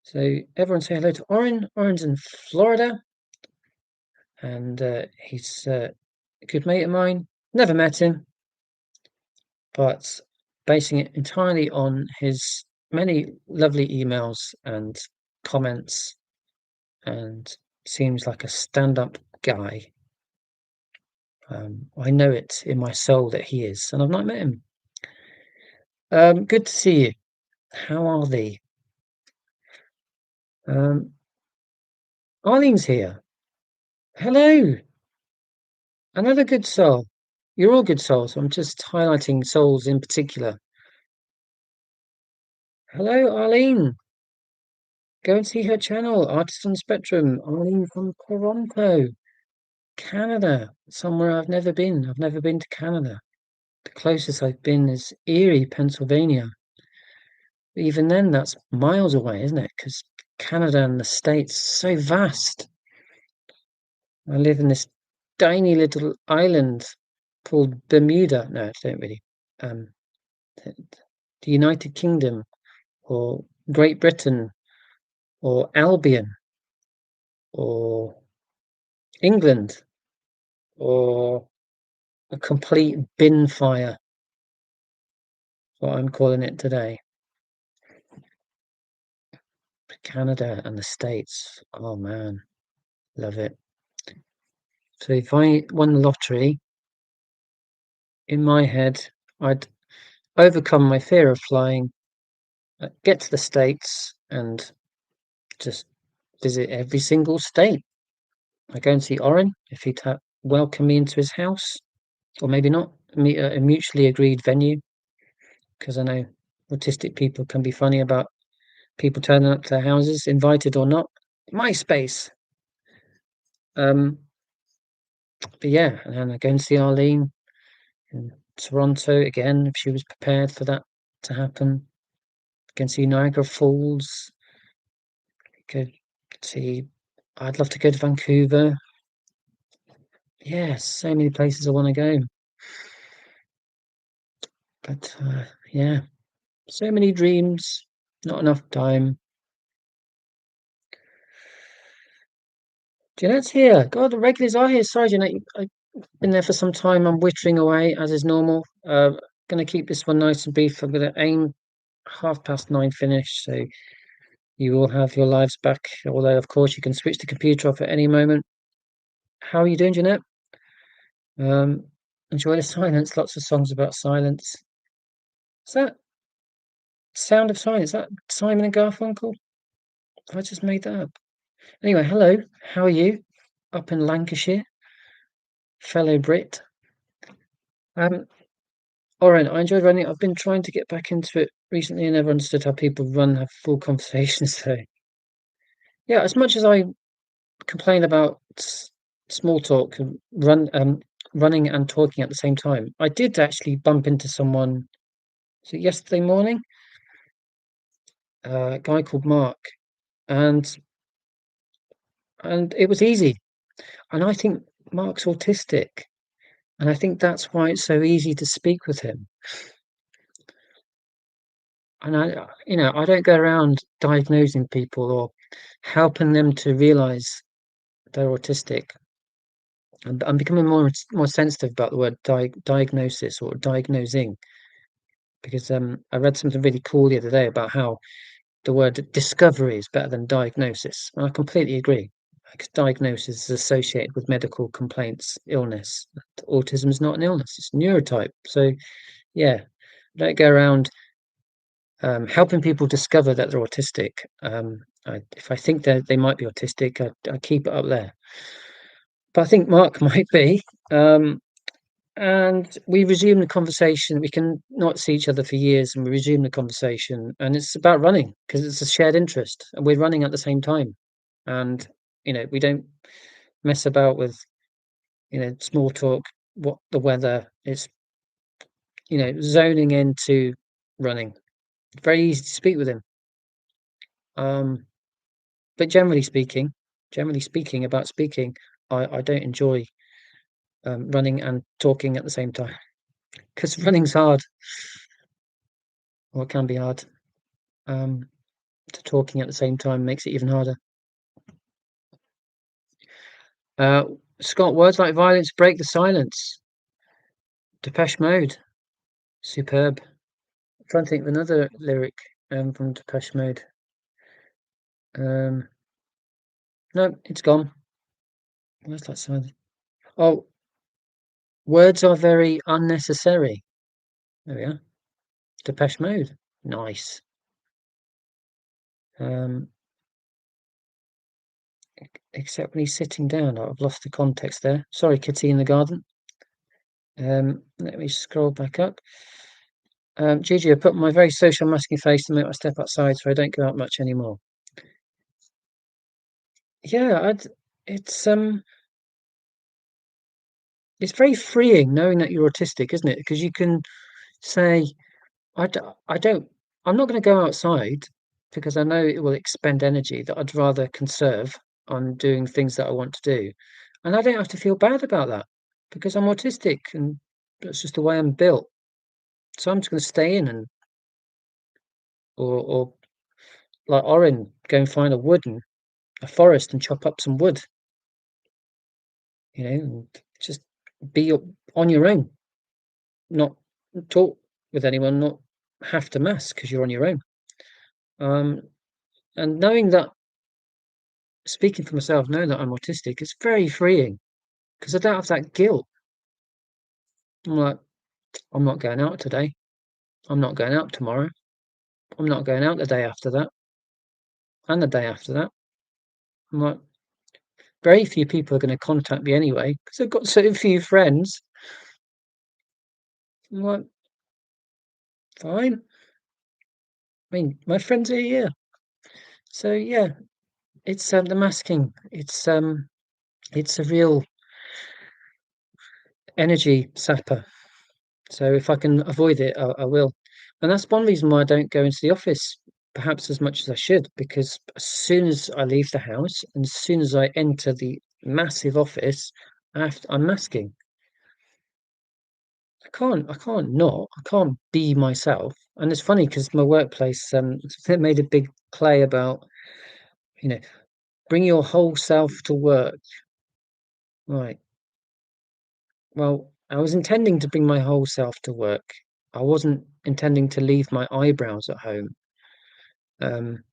So everyone say hello to Orin. Orin's in Florida, and he's a good mate of mine. Never met him, but basing it entirely on his many lovely emails and comments, and seems like a stand-up guy. I know it in my soul that he is, and I've not met him. Good to see you. How are thee? Arlene's here. Hello, another good soul. You're all good souls. I'm just highlighting souls in particular. Hello, Arlene. Go and see her channel, Artist on Spectrum. Arlene from Toronto, Canada. Somewhere I've never been. I've never been to Canada. The closest I've been is Erie, Pennsylvania. Even then, that's miles away, isn't it? Because Canada and the States so vast. I live in this tiny little island called Bermuda. No, I don't really. Um, the United Kingdom or Great Britain or Albion or England or a complete bin fire, what I'm calling it today. Canada and the States. Oh man, love it. So if I won the lottery, in my head, I'd overcome my fear of flying, get to the States and just visit every single state. I go and see Oren if he'd welcome me into his house, or maybe not, meet a mutually agreed venue, because I know autistic people can be funny about people turning up to their houses, invited or not. MySpace. Um, but yeah, and then I go and see Arlene in Toronto again, if she was prepared for that to happen. Go and see Niagara Falls. Go see. I'd love to go to Vancouver. Yeah, so many places I want to go. But yeah, so many dreams, not enough time. Jeanette's here. God, the regulars are here. Sorry, Jeanette, I've been there for some time. I'm wittering away as is normal. Going to keep this one nice and brief. I'm going to aim 9:30 finish, so you will have your lives back. Although, of course, you can switch the computer off at any moment. How are you doing, Jeanette? Enjoy the silence. Lots of songs about silence. Is that Sound of Silence? Is that Simon and Garfunkel? Have I just made that up? Anyway, hello. How are you? Up in Lancashire, fellow Brit. Oren, I enjoyed running. I've been trying to get back into it recently and never understood how people run, have full conversations. So, yeah, as much as I complain about small talk and running and talking at the same time, I did actually bump into someone. So yesterday morning, a guy called Mark, and it was easy. And I think Mark's autistic, and I think that's why it's so easy to speak with him. And I don't go around diagnosing people or helping them to realize they're autistic. And I'm becoming more sensitive about the word diagnosis or diagnosing because I read something really cool the other day about how the word discovery is better than diagnosis. And I completely agree. Because diagnosis is associated with medical complaints, illness. Autism is not an illness; it's a neurotype. So yeah, don't go around helping people discover that they're autistic. If I think that they might be autistic, I keep it up there. But I think Mark might be. Um, and we resume the conversation. We can not see each other for years, and we resume the conversation. And it's about running because it's a shared interest, and we're running at the same time. And we don't mess about with small talk. What the weather? It's zoning into running. Very easy to speak with him. Um, but generally speaking, about speaking, I don't enjoy running and talking at the same time because running's hard, or it can be hard. Um, Talking at the same time makes it even harder. Uh, Scott, words like violence break the silence. Depeche Mode, superb. I'm trying to think of another lyric from Depeche Mode. Um, no, it's gone. Where's that silence? Oh, words are very unnecessary. There we are. Depeche Mode. Nice. Um, except when he's sitting down. I've lost the context there. Sorry, Kitty in the garden. Let me scroll back up. Gigi, I put my very social masking face to make my step outside so I don't go out much anymore. Yeah, it's very freeing knowing that you're autistic, isn't it? Because you can say, I, d- I don't, I'm not going to go outside because I know it will expend energy that I'd rather conserve on doing things that I want to do. And I don't have to feel bad about that because I'm autistic and that's just the way I'm built. So I'm just going to stay in or like Oren, go and find a forest and chop up some wood, and just be on your own, not talk with anyone, not have to mask because you're on your own. Um, and knowing that, speaking for myself, knowing that I'm autistic, it's very freeing because I don't have that guilt. I'm like, I'm not going out today. I'm not going out tomorrow. I'm not going out the day after that and the day after that. I'm like, very few people are going to contact me anyway because I've got so few friends. I'm like, fine. I mean, my friends are here. So yeah, it's the masking. It's a real energy sapper. So if I can avoid it, I will. And that's one reason why I don't go into the office perhaps as much as I should, because as soon as I leave the house and as soon as I enter the massive office, I'm masking. I can't be myself. And it's funny because my workplace, they made a big play about, you know, bring your whole self to work. Right. Well, I was intending to bring my whole self to work. I wasn't intending to leave my eyebrows at home. Um,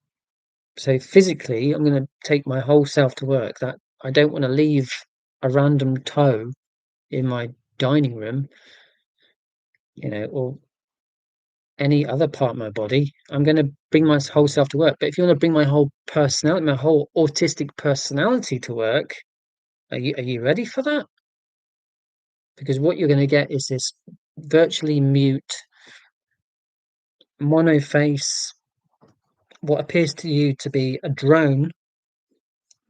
so physically, I'm going to take my whole self to work. That I don't want to leave a random toe in my dining room, or any other part of my body. I'm going to bring my whole self to work. But if you want to bring my whole personality, my whole autistic personality to work, are you ready for that? Because what you're going to get is this virtually mute, mono face, what appears to you to be a drone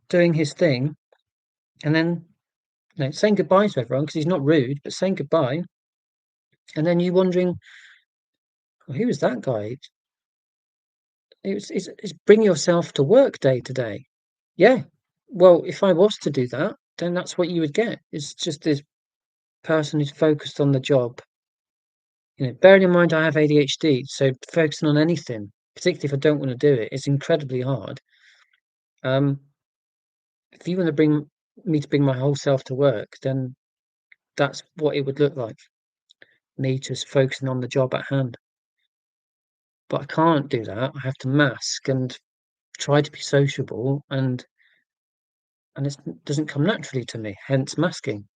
doing his thing, and then saying goodbye to everyone because he's not rude, but saying goodbye, and then you wondering, well, who was that guy? It's bring yourself to work day to day. Yeah. Well, if I was to do that, then that's what you would get. It's just this person who's focused on the job. Bearing in mind I have ADHD, so focusing on anything, particularly if I don't want to do it, it's incredibly hard. Um, if you want to bring me to bring my whole self to work, then that's what it would look like, me just focusing on the job at hand. But I can't do that. I have to mask and try to be sociable, and it doesn't come naturally to me, hence masking.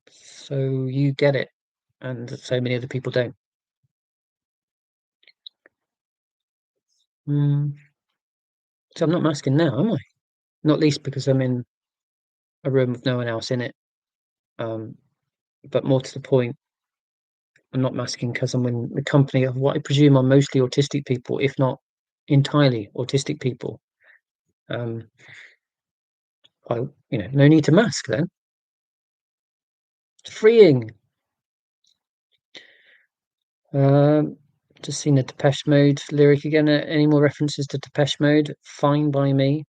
So you get it, and so many other people don't. Mm, so I'm not masking now, am I? Not least because I'm in a room with no one else in it. Um, but more to the point, I'm not masking because I'm in the company of what I presume are mostly autistic people, if not entirely autistic people. Um, no need to mask then. It's freeing. Um, just seen the Depeche Mode lyric again. Any more references to Depeche Mode? Fine by me.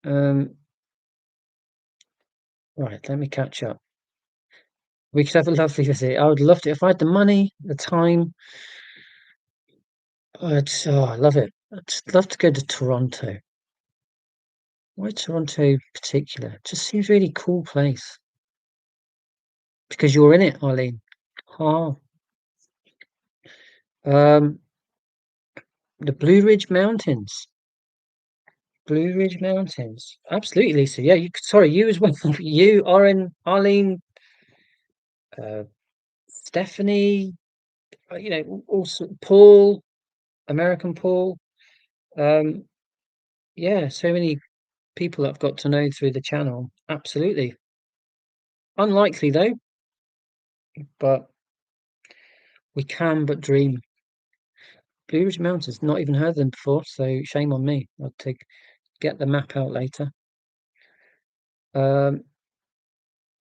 Um, right, let me catch up. We could have a lovely visit. I would love to if I had the money, the time. I love it. I'd just love to go to Toronto. Why Toronto in particular? It just seems a really cool place. Because you're in it, Eileen. Ah, um, the Blue Ridge Mountains. Blue Ridge Mountains. Absolutely, Lisa. Yeah, sorry, you as well. You, Oren, Arlene, uh, Stephanie, also Paul, American Paul. Um, yeah, so many people I've got to know through the channel. Absolutely. Unlikely though, but we can but dream. Blue Ridge Mountains, not even heard of them before, so shame on me. I'll get the map out later. Um,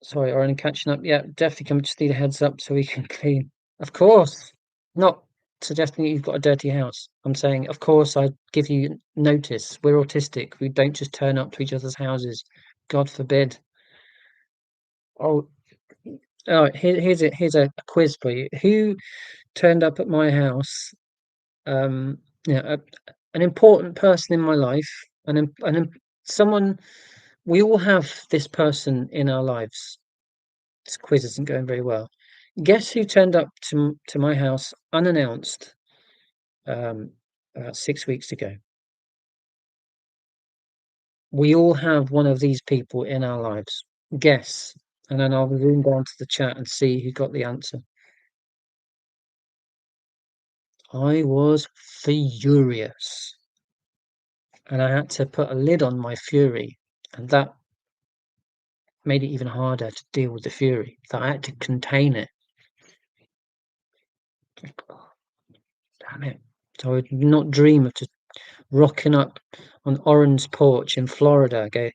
sorry, Oren, catching up. Yeah, definitely come. Just need a heads up so we can clean. Of course, not suggesting that you've got a dirty house. I'm saying, of course, I give you notice. We're autistic. We don't just turn up to each other's houses. God forbid. Oh, here's a quiz for you. Who turned up at my house? Um, an important person in my life, someone. We all have this person in our lives. This quiz isn't going very well. Guess who turned up to my house unannounced um, about 6 weeks ago? We all have one of these people in our lives. Guess, and then I'll zoom down to the chat and see who got the answer. I was furious, and I had to put a lid on my fury, and that made it even harder to deal with the fury. That I had to contain it. Oh, damn it! So I would not dream of just rocking up on Oren's porch in Florida. Go,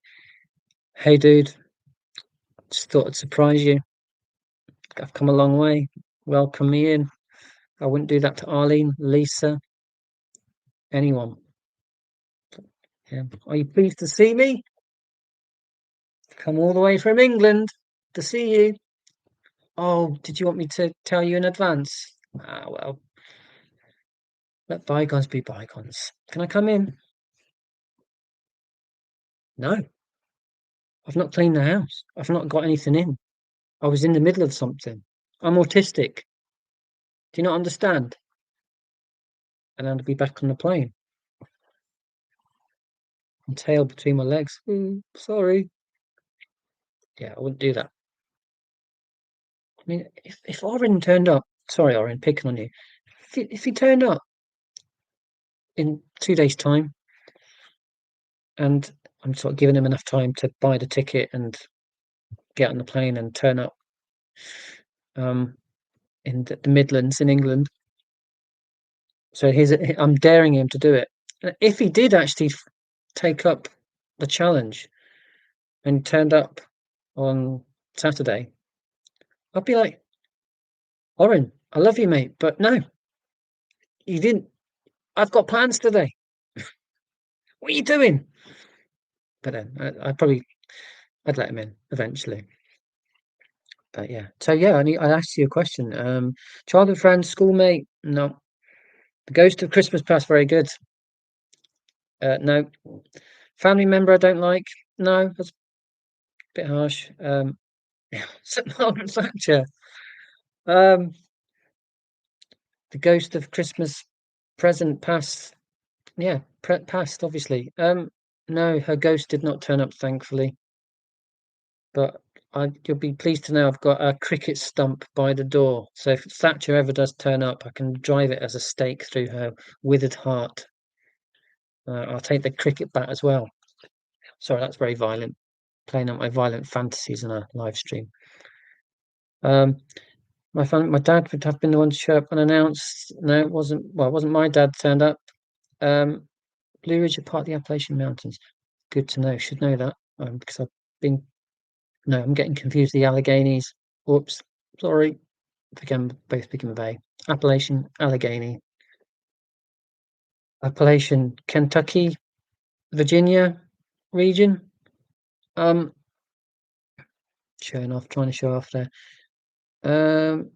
hey, dude! Just thought I'd surprise you. I've come a long way. Welcome me in. I wouldn't do that to Arlene, Lisa, anyone. Yeah. Are you pleased to see me? Come all the way from England to see you. Oh, did you want me to tell you in advance? Ah, well, let bygones be bygones. Can I come in? No, I've not cleaned the house. I've not got anything in. I was in the middle of something. I'm autistic. Do you not understand? And I'll be back on the plane. And tail between my legs. Sorry. Yeah, I wouldn't do that. I mean, if Oren turned up, sorry, Oren, picking on you. If he turned up in 2 days' time, and I'm sort of giving him enough time to buy the ticket and get on the plane and turn up um, in the Midlands in England. So I'm daring him to do it. If he did actually take up the challenge and turned up on Saturday, I'd be like, Oren, I love you, mate, but no, you didn't. I've got plans today. What are you doing? But then I'd let him in eventually. But yeah, so yeah, I asked you a question. Childhood friend, schoolmate? No. The Ghost of Christmas Past, very good. No. Family member I don't like? no, that's a bit harsh. Margaret Thatcher. Um, the ghost of Christmas present past. Yeah, past, obviously. No, her ghost did not turn up, thankfully. But you'll be pleased to know I've got a cricket stump by the door. So if Thatcher ever does turn up, I can drive it as a stake through her withered heart. I'll take the cricket bat as well. Sorry, that's very violent. Playing out my violent fantasies on a live stream. Um, my dad would have been the one to show up unannounced. No, it wasn't. Well, it wasn't my dad turned up. Um, Blue Ridge are part of the Appalachian Mountains. Good to know. Should know that because I've been. No, I'm getting confused. The Alleghenies. Whoops. Sorry. Both begin with A. Appalachian, Allegheny. Appalachian, Kentucky, Virginia region. Um, trying to show off there. Um,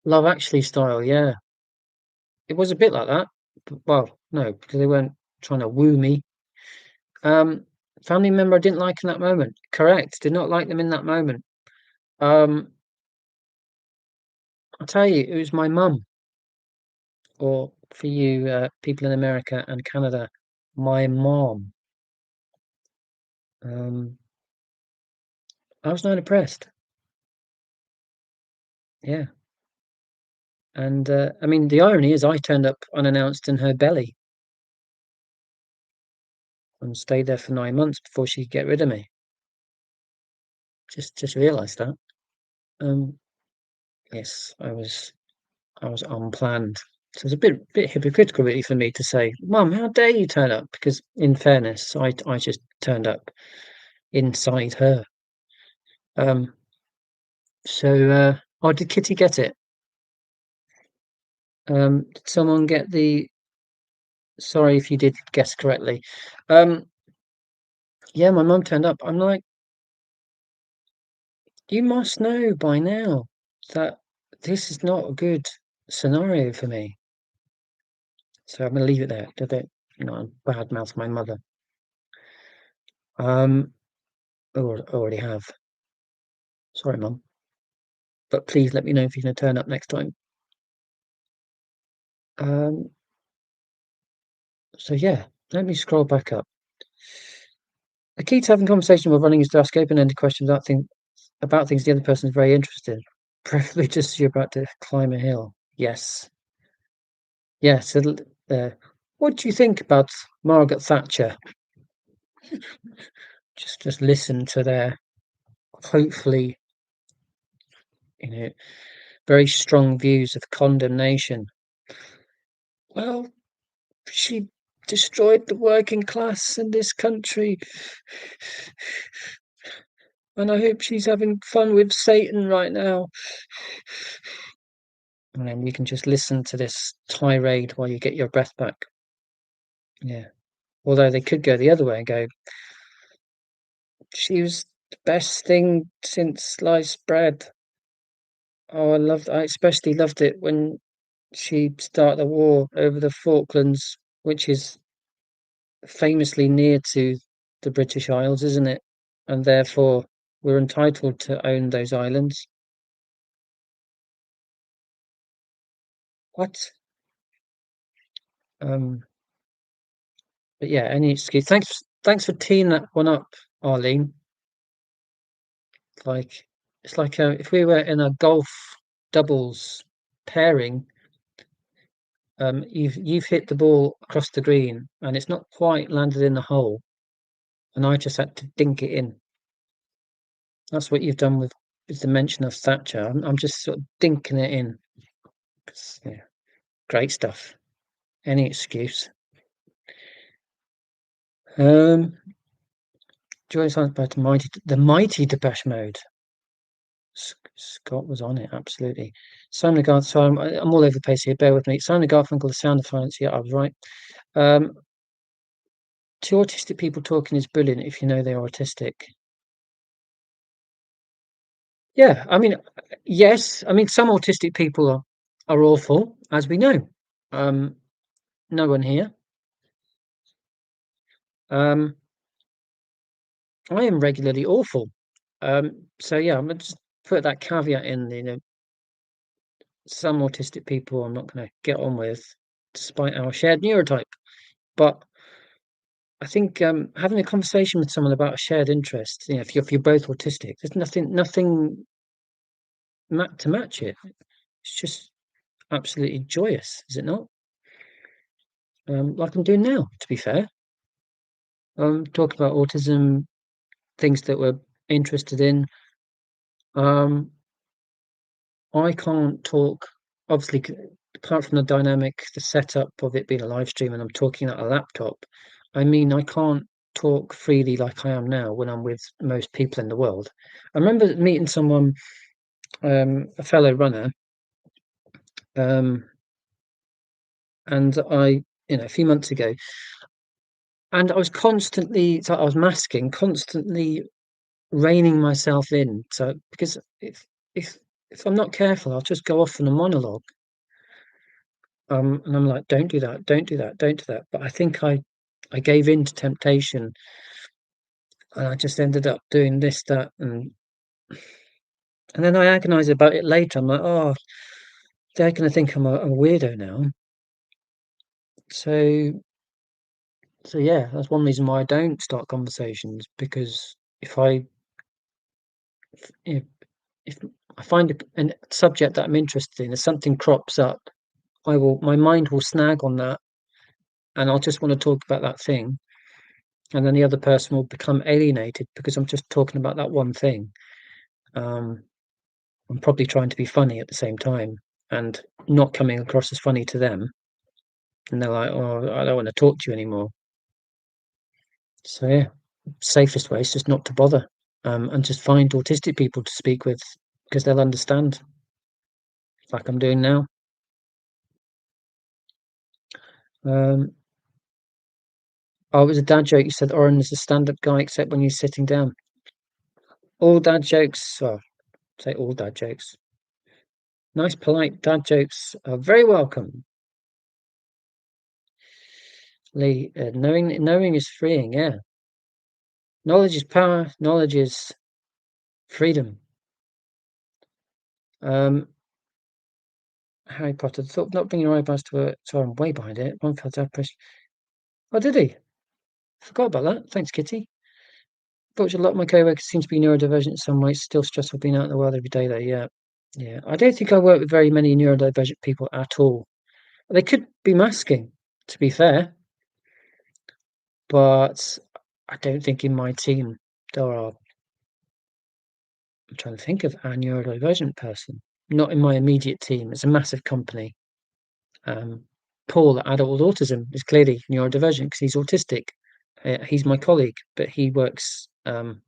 Love Actually style, yeah. It was a bit like that. Well, no, because they weren't trying to woo me. Um, Family member I didn't like in that moment. Correct. Did not like them in that moment. Um, I'll tell you, it was my mum, or for you people in America and Canada, my mom. Um, I was not impressed. Yeah. And I mean, the irony is, I turned up unannounced in her belly and stayed there for 9 months before she could get rid of me. Just realised that. Um, yes, I was unplanned. So it's a bit hypocritical, really, for me to say, "Mum, how dare you turn up?" Because, in fairness, I just turned up inside her. Um, oh, did Kitty get it? Did someone get the? Sorry if you did guess correctly. Um, yeah, my mum turned up. I'm like, you must know by now that this is not a good scenario for me. So I'm gonna leave it there. Did it? Badmouth my mother. Um, already have. Sorry, mum. But please let me know if you're gonna turn up next time. Um, so yeah, let me scroll back up. The key to having conversation while running is to ask open-ended questions about things the other person is very interested in. Preferably just as you're about to climb a hill. Yes. Yes. What do you think about Margaret Thatcher? Just listen to their hopefully, you know, very strong views of condemnation. Well, she destroyed the working class in this country, and I hope she's having fun with Satan right now. And then you can just listen to this tirade while you get your breath back. Yeah. Although they could go the other way and go, she was the best thing since sliced bread. Oh, I especially loved it when she started the war over the Falklands, which is famously near to the British Isles, isn't it? And therefore, we're entitled to own those islands. What? Um, but yeah, any excuse. Thanks for teeing that one up, Arlene. Like, it's like if we were in a golf doubles pairing, you've hit the ball across the green and it's not quite landed in the hole, and I just had to dink it in. That's what you've done with the mention of Thatcher. I'm just sort of dinking it in. Yeah, great stuff. Any excuse. Joy sounds by the mighty Depeche Mode. Scott was on it, absolutely. Simon and Garfunkel. So I'm all over the place here. Bear with me. Simon and Garfunkel, The Sound of Silence. Yeah, I was right. Um, Two autistic people talking is brilliant if you know they're autistic. Yeah, I mean, yes. I mean, some autistic people are awful, as we know. Um, no one here. Um, I am regularly awful. So yeah, I'm gonna just put that caveat in, some autistic people I'm not gonna get on with despite our shared neurotype. But I think, having a conversation with someone about a shared interest, if you're both autistic, there's nothing to match it. It's just absolutely joyous, is it not? Like I'm doing now, to be fair. Talking about autism, things that we're interested in. Um, I can't talk, obviously, apart from the dynamic, the setup of it being a live stream and I'm talking at a laptop. I mean, I can't talk freely like I am now when I'm with most people in the world. I remember meeting someone, a fellow runner, um, and a few months ago, and I was constantly, so I was masking, constantly reining myself in. So because if if I'm not careful, I'll just go off on a monologue. And I'm like, "Don't do that, don't do that, don't do that." But I think I gave in to temptation, and I just ended up doing this, that, and then I agonize about it later. I'm like, "Oh, they're gonna think I'm a weirdo now." So so yeah, that's one reason why I don't start conversations, because if if I find a subject that I'm interested in, if something crops up, my mind will snag on that, and I'll just wanna talk about that thing, and then the other person will become alienated because I'm just talking about that one thing. Um, I'm probably trying to be funny at the same time and not coming across as funny to them, and they're like, "Oh, I don't wanna talk to you anymore." So, yeah, safest way is just not to bother, and just find autistic people to speak with because they'll understand, like I'm doing now. Um, oh, it was a dad joke. You said Oren is a stand-up guy except when he's sitting down. All dad jokes, well, say all dad jokes. Nice, polite dad jokes are very welcome. Lee, knowing is freeing. Yeah, knowledge is power. Knowledge is freedom. Um, Harry Potter. Thought not bring your eyebrows to a. Sorry, I'm way behind it. One fell down. Press. Oh, did he? Forgot about that. Thanks, Kitty. Fortunately, a lot of my co-workers seem to be neurodivergent in some ways. Still stressful being out in the world every day, though. Yeah, yeah. I don't think I work with very many neurodivergent people at all. They could be masking, to be fair, but I don't think in my team there are. I'm trying to think of a neurodivergent person. Not in my immediate team. It's a massive company. Um, Paul at Adult with Autism is clearly neurodivergent because he's autistic. He's my colleague, but he works in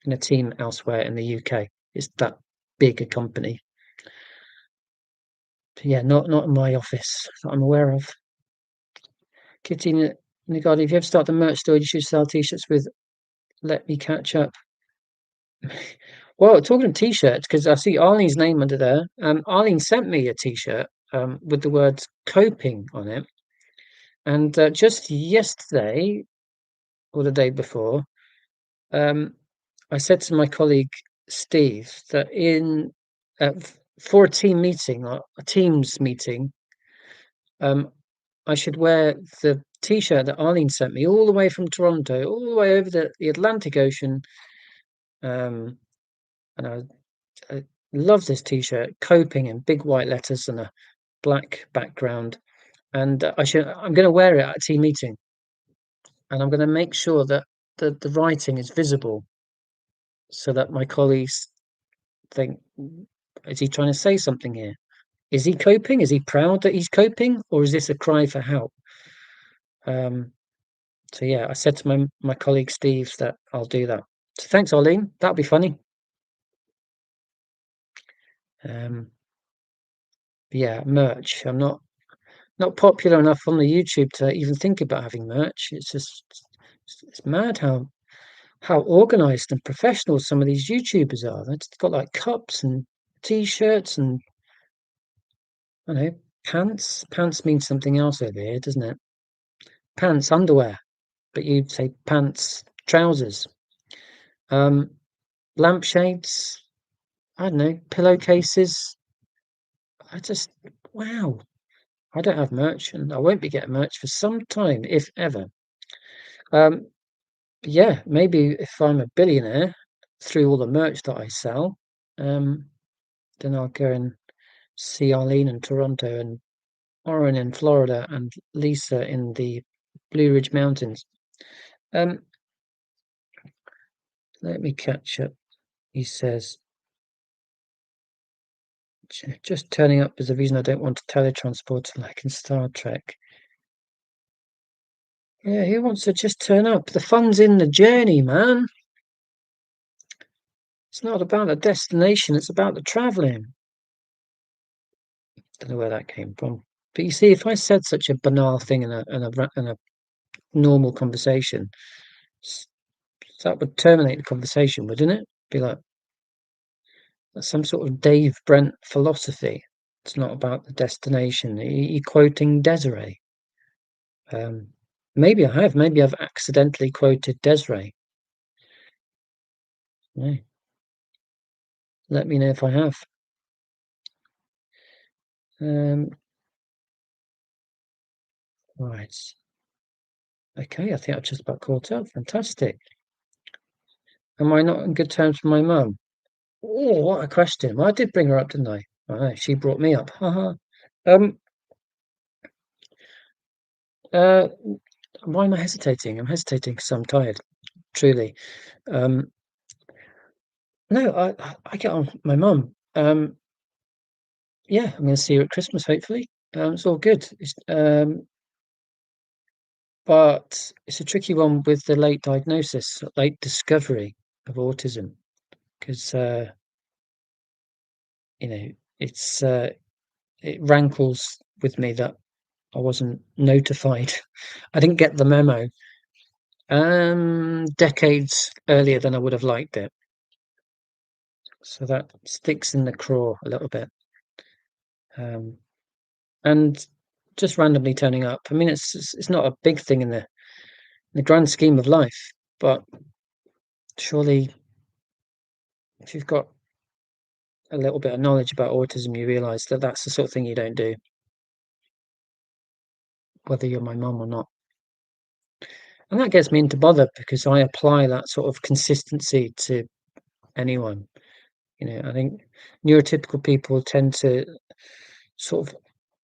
a team elsewhere in the UK. It's that big a company. But yeah, not in my office that I'm aware of. Kitty Nagadi, if you ever start the merch store, you should sell t-shirts with "Let me catch up." Well, talking of t-shirts, because I see Arlene's name under there. Arlene sent me a t-shirt with the words "coping" on it, and just yesterday or the day before, um, I said to my colleague Steve that for a team meeting, or a Teams meeting, um, I should wear the T-shirt that Arlene sent me all the way from Toronto, all the way over the Atlantic Ocean. Um, and I love this T-shirt, coping in big white letters and a black background. And I'm going to wear it at a team meeting, and I'm going to make sure that the writing is visible so that my colleagues think, is he trying to say something here? Is he coping? Is he proud that he's coping, or is this a cry for help? Um, so yeah, I said to my colleague Steve that I'll do that. So thanks, Arlene. That'll be funny. Um, yeah, merch. I'm not popular enough on the YouTube to even think about having merch. It's mad how organized and professional some of these YouTubers are. They've got like cups and t-shirts and I don't know, pants. Pants means something else over here, doesn't it? Pants, underwear. but you'd say pants, trousers. Um, Lampshades, I don't know, pillowcases. I just wow. I don't have merch, and I won't be getting merch for some time, if ever. Um, yeah, maybe if I'm a billionaire through all the merch that I sell, um, then I'll go and see Arlene in Toronto and Oren in Florida and Lisa in the Blue Ridge Mountains. Um, Let me catch up. He says, Just turning up is the reason I don't want to teletransport like in Star Trek." Yeah, who wants to just turn up? The fun's in the journey, man. It's not about the destination, it's about the travelling. Don't know where that came from. But you see, if I said such a banal thing in a normal conversation, that would terminate the conversation, wouldn't it? Be like some sort of Dave Brent philosophy. It's not about the destination. You quoting Desiree? Um, Maybe I have. Maybe I've accidentally quoted Desiree. Yeah. Let me know if I have. Um, right. Okay, I think I've just about caught up. Fantastic. Am I not on good terms with my mum? Oh, what a question. Well, I did bring her up, didn't I? She brought me up. Haha. Um, uh, why am I hesitating? I'm hesitating because I'm tired, truly. Um, no, I get on with my mum. Yeah, I'm gonna see her at Christmas, hopefully. It's all good. But it's a tricky one with the late diagnosis, late discovery of autism, because you know, it's it rankles with me that I wasn't notified. I didn't get the memo decades earlier than I would have liked it. So that sticks in the craw a little bit. Um, and just randomly turning up. I mean, it's not a big thing in the grand scheme of life, but surely if you've got a little bit of knowledge about autism, you realise that that's the sort of thing you don't do, whether you're my mum or not. And that gets me into bother because I apply that sort of consistency to anyone. You know, I think neurotypical people tend to sort of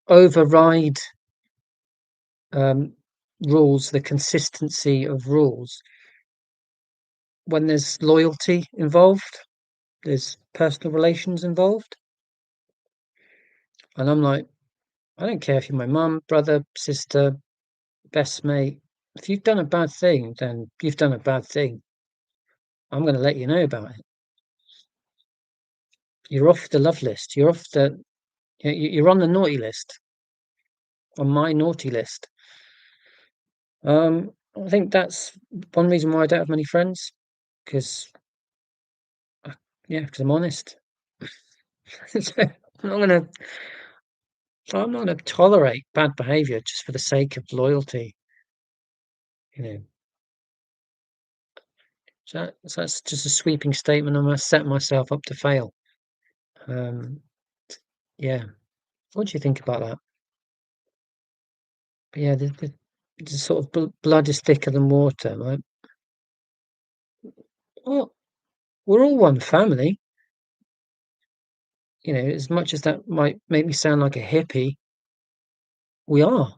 override um, rules, the consistency of rules, when there's loyalty involved, there's personal relations involved. And I'm like, I don't care if you're my mum, brother, sister, best mate. If you've done a bad thing, then you've done a bad thing. I'm going to let you know about it. You're off the love list. You're on the naughty list, on my naughty list. I think that's one reason why I don't have many friends, because yeah, because I'm honest. So I'm not gonna tolerate bad behaviour just for the sake of loyalty, you know. So that's just a sweeping statement. I'm gonna set myself up to fail. Um, yeah. What do you think about that? But yeah, the sort of blood is thicker than water, right? Well, we're all one family, you know. As much as that might make me sound like a hippie, we are.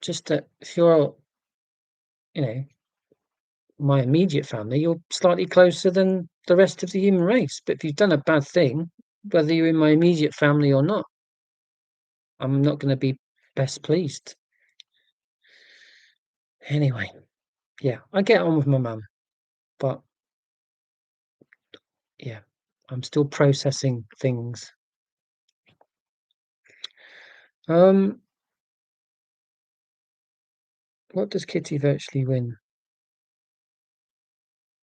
Just that if you're, you know, my immediate family, you're slightly closer than the rest of the human race. But if you've done a bad thing, whether you're in my immediate family or not, I'm not going to be best pleased. Anyway, yeah, I get on with my mum, but yeah, I'm still processing things. Um, what does Kitty virtually win?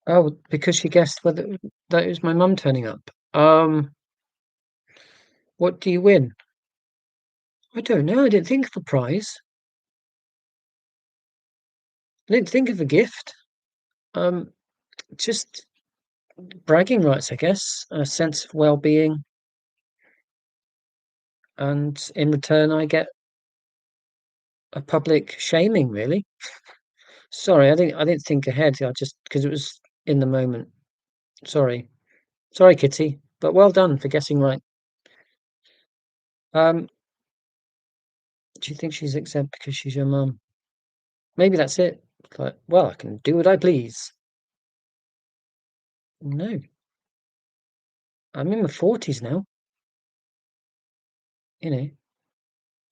Oh, because she guessed whether that it was my mum turning up. What do you win? I don't know. I didn't think of a prize. I didn't think of a gift. Um, just bragging rights, I guess, a sense of well-being, and in return, I get a public shaming, really. Sorry, I didn't think ahead. I just because it was in the moment. Sorry. Sorry, Kitty, but well done for guessing right. Um, do you think she's exempt because she's your mum? Maybe that's it. Like, well, I can do what I please. No, I'm in my 40s now, you know.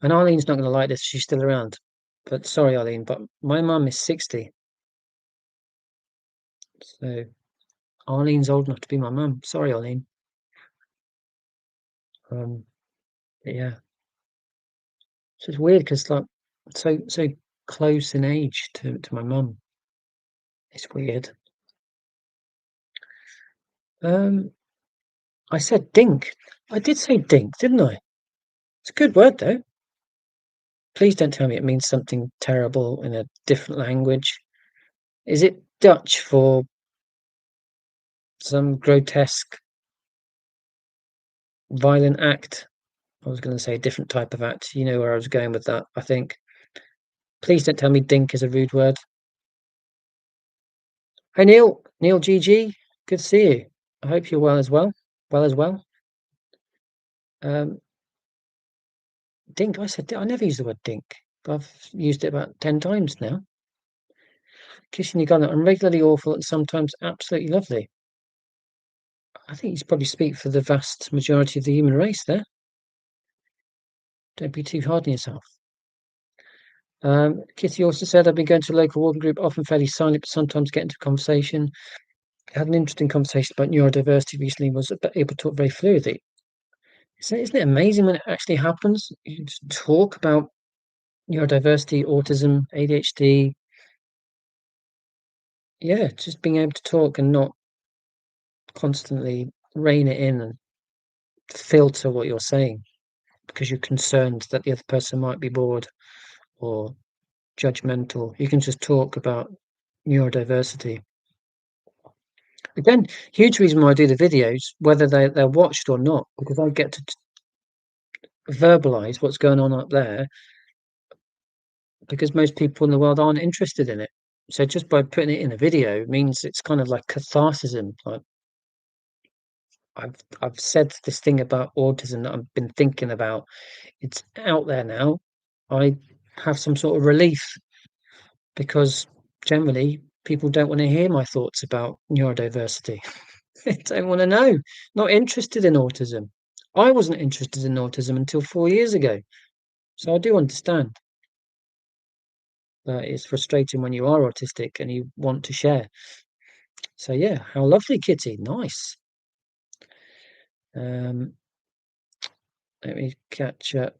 And Arlene's not going to like this. She's still around. But sorry, Arlene, but my mum is 60. So Arlene's old enough to be my mum. Sorry, Arlene. Um, but yeah. So it's weird because like so close in age to my mum. It's weird. Um, I said dink. I did say dink, didn't I? It's a good word though. Please don't tell me it means something terrible in a different language. Is it Dutch for some grotesque, violent act? I was going to say a different type of act. You know where I was going with that, I think. Please don't tell me dink is a rude word. Hey Neil, Neil GG, good to see you. I hope you're well as well. Well as well. Um, dink, I never use the word dink, but I've used it about 10 times now. Kissing your gun, I'm regularly awful and sometimes absolutely lovely. I think you probably speak for the vast majority of the human race there. Don't be too hard on yourself. Kitty also said, I've been going to a local walking group, often fairly silent, but sometimes get into conversation. I had an interesting conversation about neurodiversity recently, was able to talk very fluidly. Isn't it amazing when it actually happens? You just talk about neurodiversity, autism, ADHD. Yeah, just being able to talk and not constantly rein it in and filter what you're saying because you're concerned that the other person might be bored or judgmental. You can just talk about neurodiversity. Again, huge reason why I do the videos, whether they're watched or not, because I get to verbalize what's going on up there because most people in the world aren't interested in it. So just by putting it in a video means it's kind of like catharsism. Like I've said this thing about autism that I've been thinking about. It's out there now. I have some sort of relief because generally people don't want to hear my thoughts about neurodiversity. They don't want to know. Not interested in autism. I wasn't interested in autism until 4 years ago. So I do understand that it's frustrating when you are autistic and you want to share. So yeah, how lovely, Kitty. Nice. Um, let me catch up.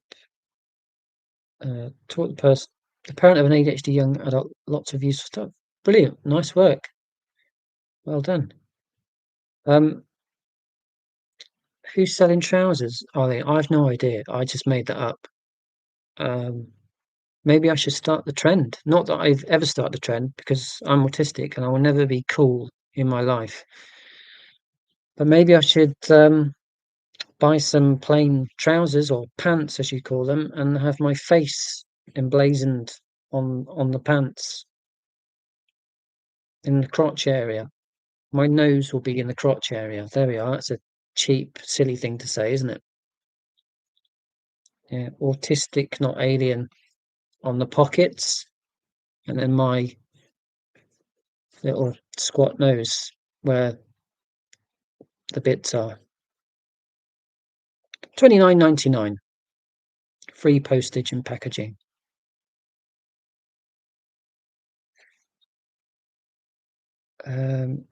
Taught the parent of an ADHD young adult, lots of useful stuff. Brilliant. Nice work. Well done. Um, who's selling trousers? Are they? I've no idea. I just made that up. Um, maybe I should start the trend. Not that I've ever started the trend because I'm autistic and I will never be cool in my life. But maybe I should buy some plain trousers or pants, as you call them, and have my face emblazoned on the pants in the crotch area. My nose will be in the crotch area. There we are. That's a cheap, silly thing to say, isn't it? Yeah, autistic, not alien on the pockets, and then my little squat nose where the bits are. 29.99, free postage and packaging. Um,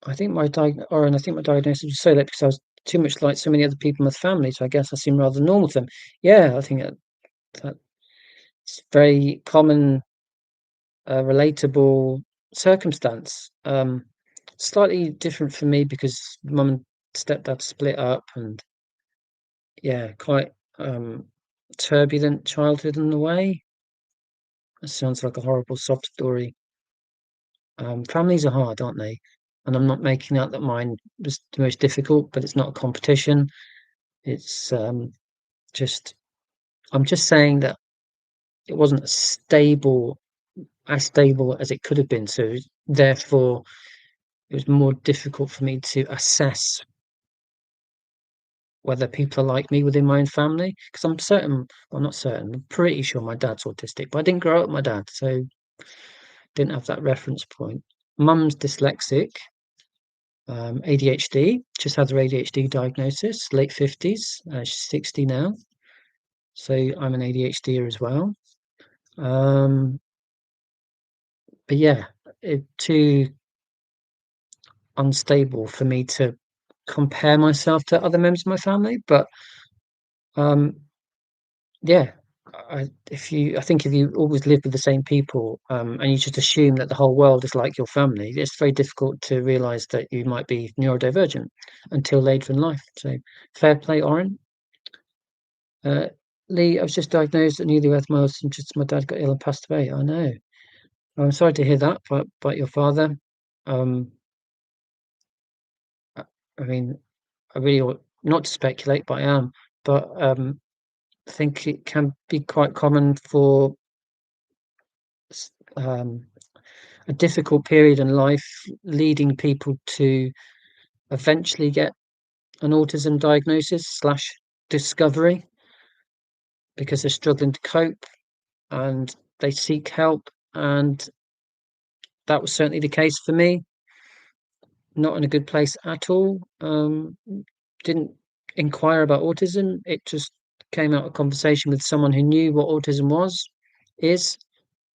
I think my diagnosis was so late because I was too much like so many other people in my family, so I guess I seem rather normal to them. Yeah, I think that's very common, relatable circumstance. Slightly different for me because mum and stepdad split up, and yeah, quite turbulent childhood in a way. It sounds like a horrible sob story. Families are hard, aren't they? And I'm not making out that mine was the most difficult, but it's not a competition. It's just I'm just saying that it wasn't as stable as it could have been. So therefore, it was more difficult for me to assess whether people are like me within my own family. Because I'm certain, well, not certain, I'm pretty sure my dad's autistic, but I didn't grow up with my dad, so didn't have that reference point. Mum's dyslexic, ADHD, just had her ADHD diagnosis, late 50s. She's 60 now. So I'm an ADHDer as well. Um, but yeah, too unstable for me to compare myself to other members of my family. But um, yeah, I think if you always live with the same people, and you just assume that the whole world is like your family, it's very difficult to realize that you might be neurodivergent until later in life. So fair play, Oren. Uh, Lee, I was just diagnosed at newlywed and just my dad got ill and passed away. I know. I'm sorry to hear that, but your father. Um, I I mean, I really ought not to speculate, but I am. But I think it can be quite common for s- um, a difficult period in life, leading people to eventually get an autism diagnosis slash discovery because they're struggling to cope and they seek help. And that was certainly the case for me. Not in a good place at all. Didn't inquire about autism. It just came out of conversation with someone who knew what autism is,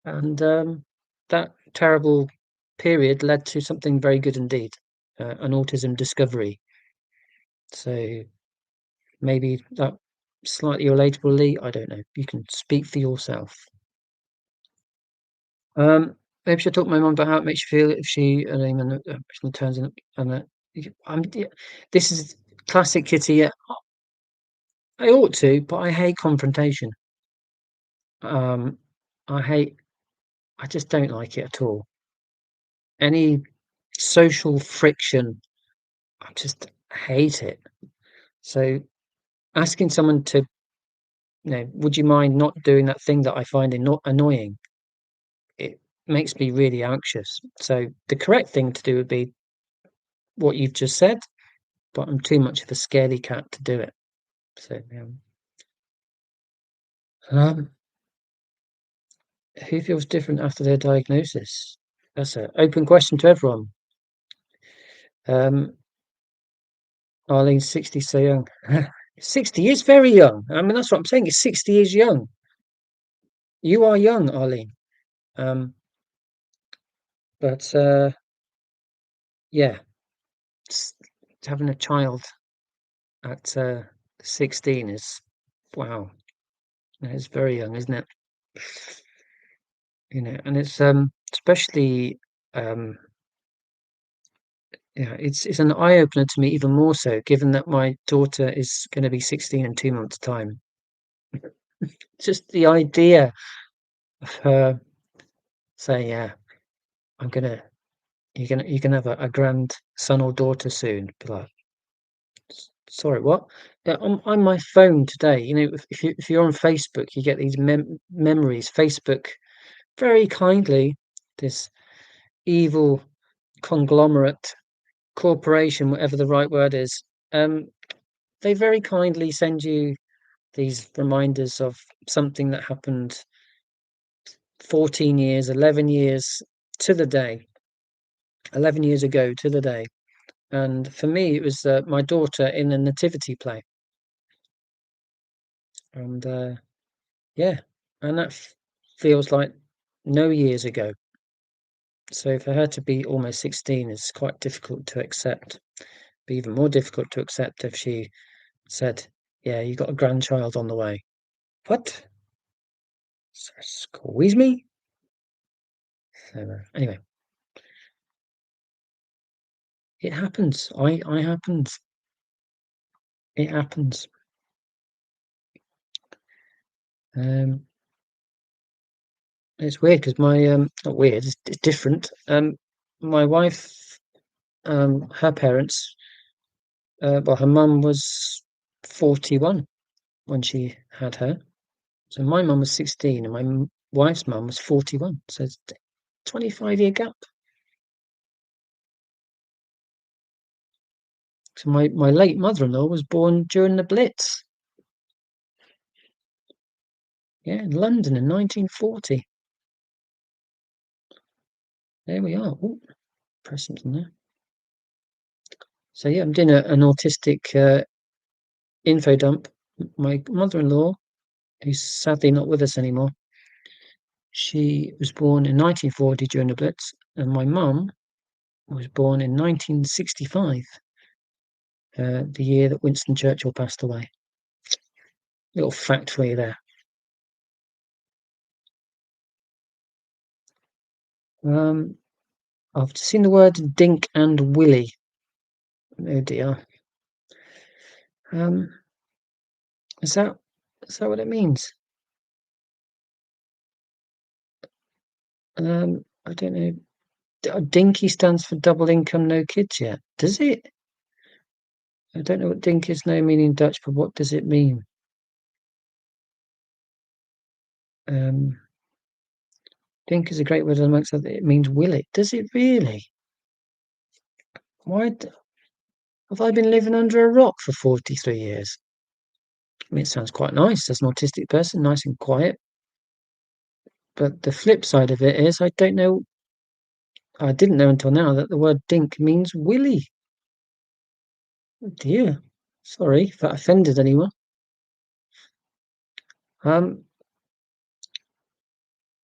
and that terrible period led to something very good indeed, an autism discovery. So maybe that slightly relatable, Lee. I don't know. You can speak for yourself. Maybe I should talk to my mum about how it makes you feel if she turns in and yeah, this is classic Kitty. Yeah, I ought to, but I hate confrontation. Um, I hate. I just don't like it at all. Any social friction, I just hate it. So asking someone to, would you mind not doing that thing that I find annoying? It makes me really anxious. So the correct thing to do would be what you've just said, but I'm too much of a scaredy cat to do it. So, um, who feels different after their diagnosis? That's an open question to everyone. Um, Arlene's 60, so young. 60 is very young. I mean, that's what I'm saying. 60 is young. You are young, Arlene. Um, but yeah, s- having a child at 16 is wow. It's very young, isn't it? And it's especially um yeah, it's an eye opener to me even more so, given that my daughter is going to be 16 in 2 months' time. Just the idea of her saying, "Yeah, I'm gonna, you're gonna have a grandson or daughter soon." Be like, Sorry, what? Yeah, on my phone today, if you're on Facebook, you get these memories. Facebook very kindly, this evil conglomerate corporation, whatever the right word is, um, they very kindly send you these reminders of something that happened 14 years, 11 years to the day, 11 years ago to the day. And for me, it was my daughter in a nativity play. And yeah, and that feels like no years ago. So for her to be almost 16 is quite difficult to accept. Be even more difficult to accept if she said, "Yeah, you got a grandchild on the way." What? Squeeze me? So, anyway, it happens. I happens. It happens. Um, It's weird because my, not weird, it's different. My wife, her parents, well, her mum was 41 when she had her. So my mum was 16 and my wife's mum was 41. So it's 25-year gap. So my late mother-in-law was born during the Blitz. Yeah, in London in 1940. There we are. Oh, press something there. So yeah, I'm doing an autistic info dump. My mother-in-law, who's sadly not with us anymore, she was born in 1940 during the Blitz, and my mum was born in 1965, the year that Winston Churchill passed away. Little fact for you there. I've seen the words dink and willy. Oh dear. Um, is that what it means? I don't know. Dinky stands for double income, no kids yet. Does it? I don't know what dink is no meaning in Dutch, but what does it mean? Um, dink is a great word amongst other. It means will it? Does it really? Why have I been living under a rock for 43 years? I mean, it sounds quite nice as an autistic person, nice and quiet. But the flip side of it is, I don't know. I didn't know until now that the word dink means willy. Oh dear. Sorry if that offended anyone. Yeah,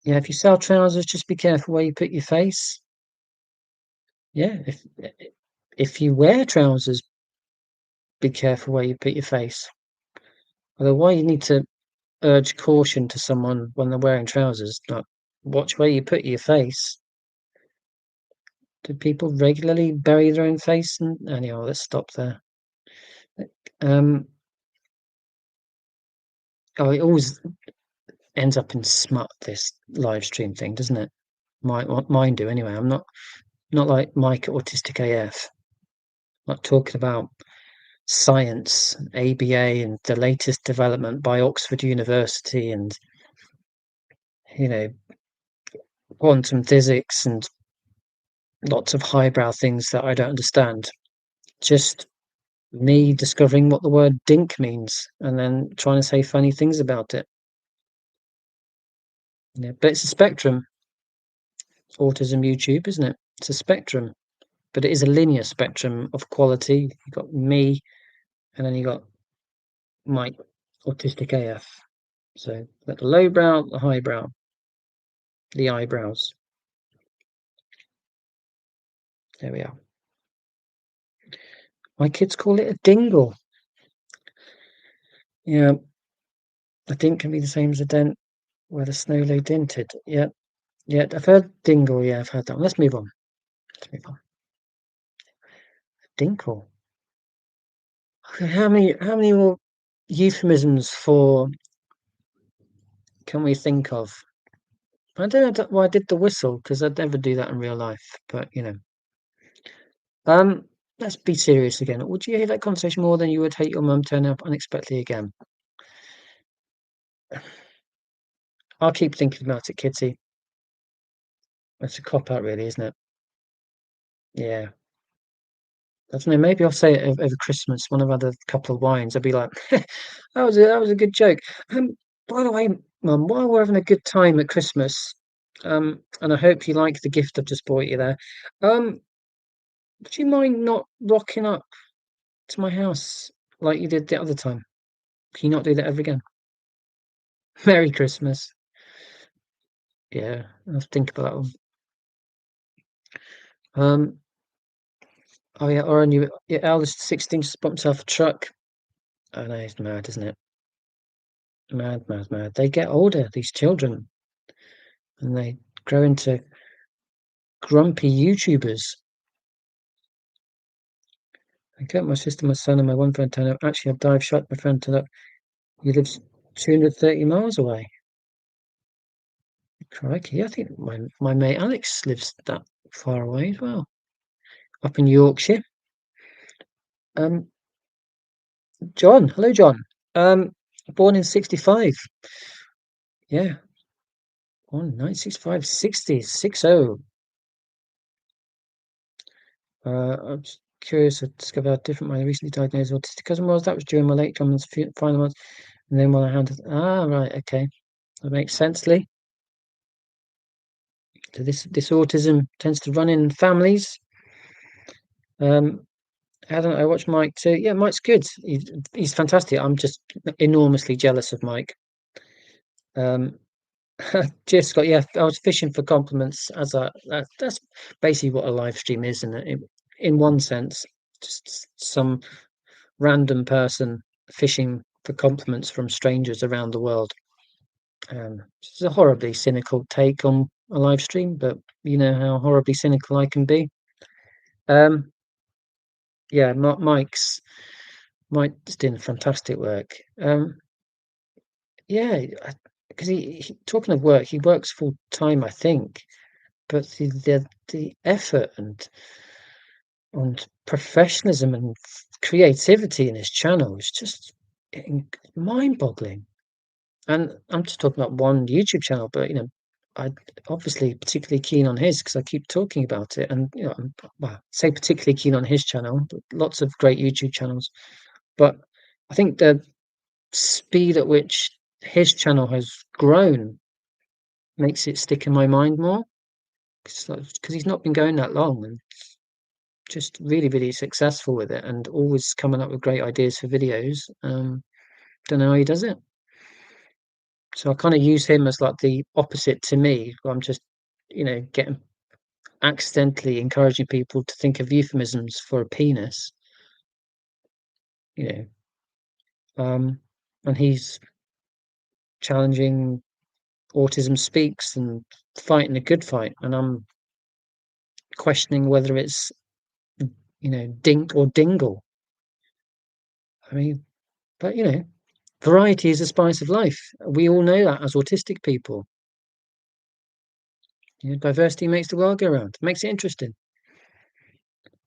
if you sell trousers, just be careful where you put your face. Yeah, if you wear trousers, be careful where you put your face. Although why you need to urge caution to someone when they're wearing trousers, like watch where you put your face. Do people regularly bury their own face? And anyhow, let's stop there. Um, oh, it always ends up in smut, this live stream thing, doesn't it? Mine do anyway. I'm not like Mike at Autistic AF. Not talking about science, ABA, and the latest development by Oxford University, and you know, quantum physics, and lots of highbrow things that I don't understand. Just me discovering what the word dink means and then trying to say funny things about it. Yeah, but it's a spectrum. Autism YouTube, isn't it? It's a spectrum, but it is a linear spectrum of quality. You've got me, and then you got Mike, Autistic AF. So got the lowbrow, the highbrow, the eyebrows. There we are. My kids call it a dingle. Yeah, a dink can be the same as a dent where the snow lay dinted. Yeah, yeah, I've heard dingle. Yeah, I've heard that one. Let's move on. Let's move on. Dinkle. Okay, how many more euphemisms for can we think of? I don't know why I did the whistle because I'd never do that in real life, but you know. Let's be serious again. Would you hate that conversation more than you would hate your mum turning up unexpectedly again? I'll keep thinking about it, Kitty. It's a cop out, really, isn't it? Yeah. I don't know. Maybe I'll say it over Christmas when I've had a couple of wines. I'll be like, "That was a good joke." By the way, Mum, while we're having a good time at Christmas, and I hope you like the gift I've just bought you there. Would you mind not rocking up to my house like you did the other time? Can you not do that ever again? Merry Christmas. Yeah, I'll think about that one. Um, oh yeah, or your eldest 16 just bought himself a truck. I know, it's mad, isn't it? Mad, mad, mad. They get older, these children, and they grow into grumpy YouTubers. I get my sister, my son, and my one friend turn up. Actually, I've dive shot my friend turned up. He lives 230 miles away. Crikey, I think my mate Alex lives that far away as well, up in Yorkshire. Um, John, hello, John. Um, born in 65. Yeah, born 1965, 60, 60. I was curious to discover how different my recently diagnosed autistic cousin was. That was during my late grandmother's final months, and then when I handed. Ah, right, okay, that makes sense, Lee. So this autism tends to run in families. Um, I don't know. I watch Mike too. Yeah, Mike's good. He's fantastic. I'm just enormously jealous of Mike. Um, just got yeah. I was fishing for compliments as that's basically what a live stream is, and in one sense, just some random person fishing for compliments from strangers around the world. It's a horribly cynical take on a live stream, but you know how horribly cynical I can be. Um, yeah, Mike's doing fantastic work. Yeah, because he talking of work, he works full time, I think, but the effort and professionalism and creativity in his channel is just mind-boggling. And I'm just talking about one YouTube channel, but I obviously particularly keen on his because I keep talking about it, and I'm well, say particularly keen on his channel, but lots of great YouTube channels. But I think the speed at which his channel has grown makes it stick in my mind more because he's not been going that long and just really, really successful with it and always coming up with great ideas for videos. Don't know how he does it. So I kind of use him as like the opposite to me. I'm just, getting accidentally encouraging people to think of euphemisms for a penis, you and he's challenging autism speaks and fighting a good fight, and I'm questioning whether it's dink or dingle. I mean, but variety is the spice of life. We all know that as autistic people. Diversity makes the world go round. Makes it interesting.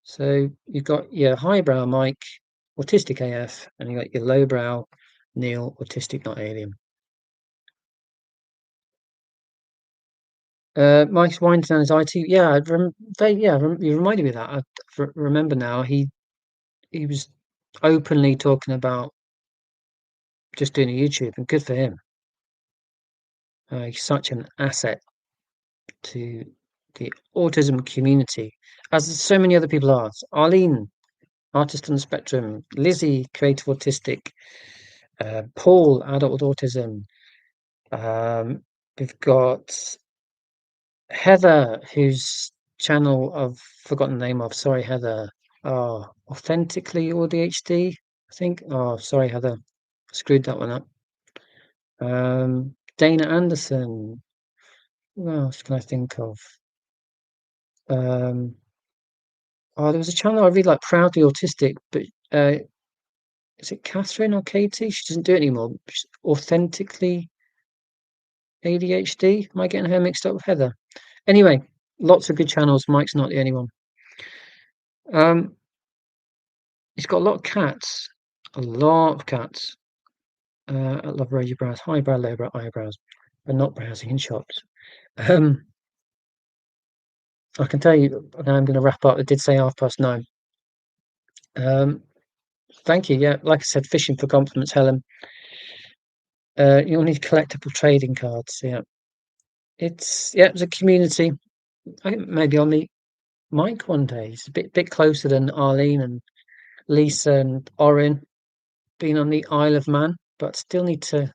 So you've got your highbrow Mike, autistic AF, and you got your lowbrow Neil, autistic not alien. Mike's winds down his IT. Yeah, you reminded me of that. I remember now. He was openly talking about just doing a YouTube, and good for him. He's such an asset to the autism community, as so many other people are. Arlene, artist on the spectrum. Lizzie, creative autistic. Paul, adult with autism. We've got Heather, whose channel I've forgotten the name of. Sorry, Heather. Oh, authentically ADHD, I think. Oh, sorry, Heather. Screwed that one up. Dana Anderson. Who else can I think of? There was a channel I really like, Proudly Autistic, but is it Catherine or Katie? She doesn't do it anymore. She's authentically ADHD. Am I getting her mixed up with Heather? Anyway, lots of good channels. Mike's not the only one. Um, he's got a lot of cats. A lot of cats. I love Rosie Brows. Highbrow, lowbrow, eyebrows, but not browsing in shops. Um, I can tell you now. I'm going to wrap up. I did say 9:30. Thank you. Yeah, like I said, fishing for compliments, Helen. You'll need collectible trading cards. Yeah, it's a community. I think maybe I'll meet Mike one day. He's a bit closer than Arlene and Lisa and Orin. Been on the Isle of Man, but still need to.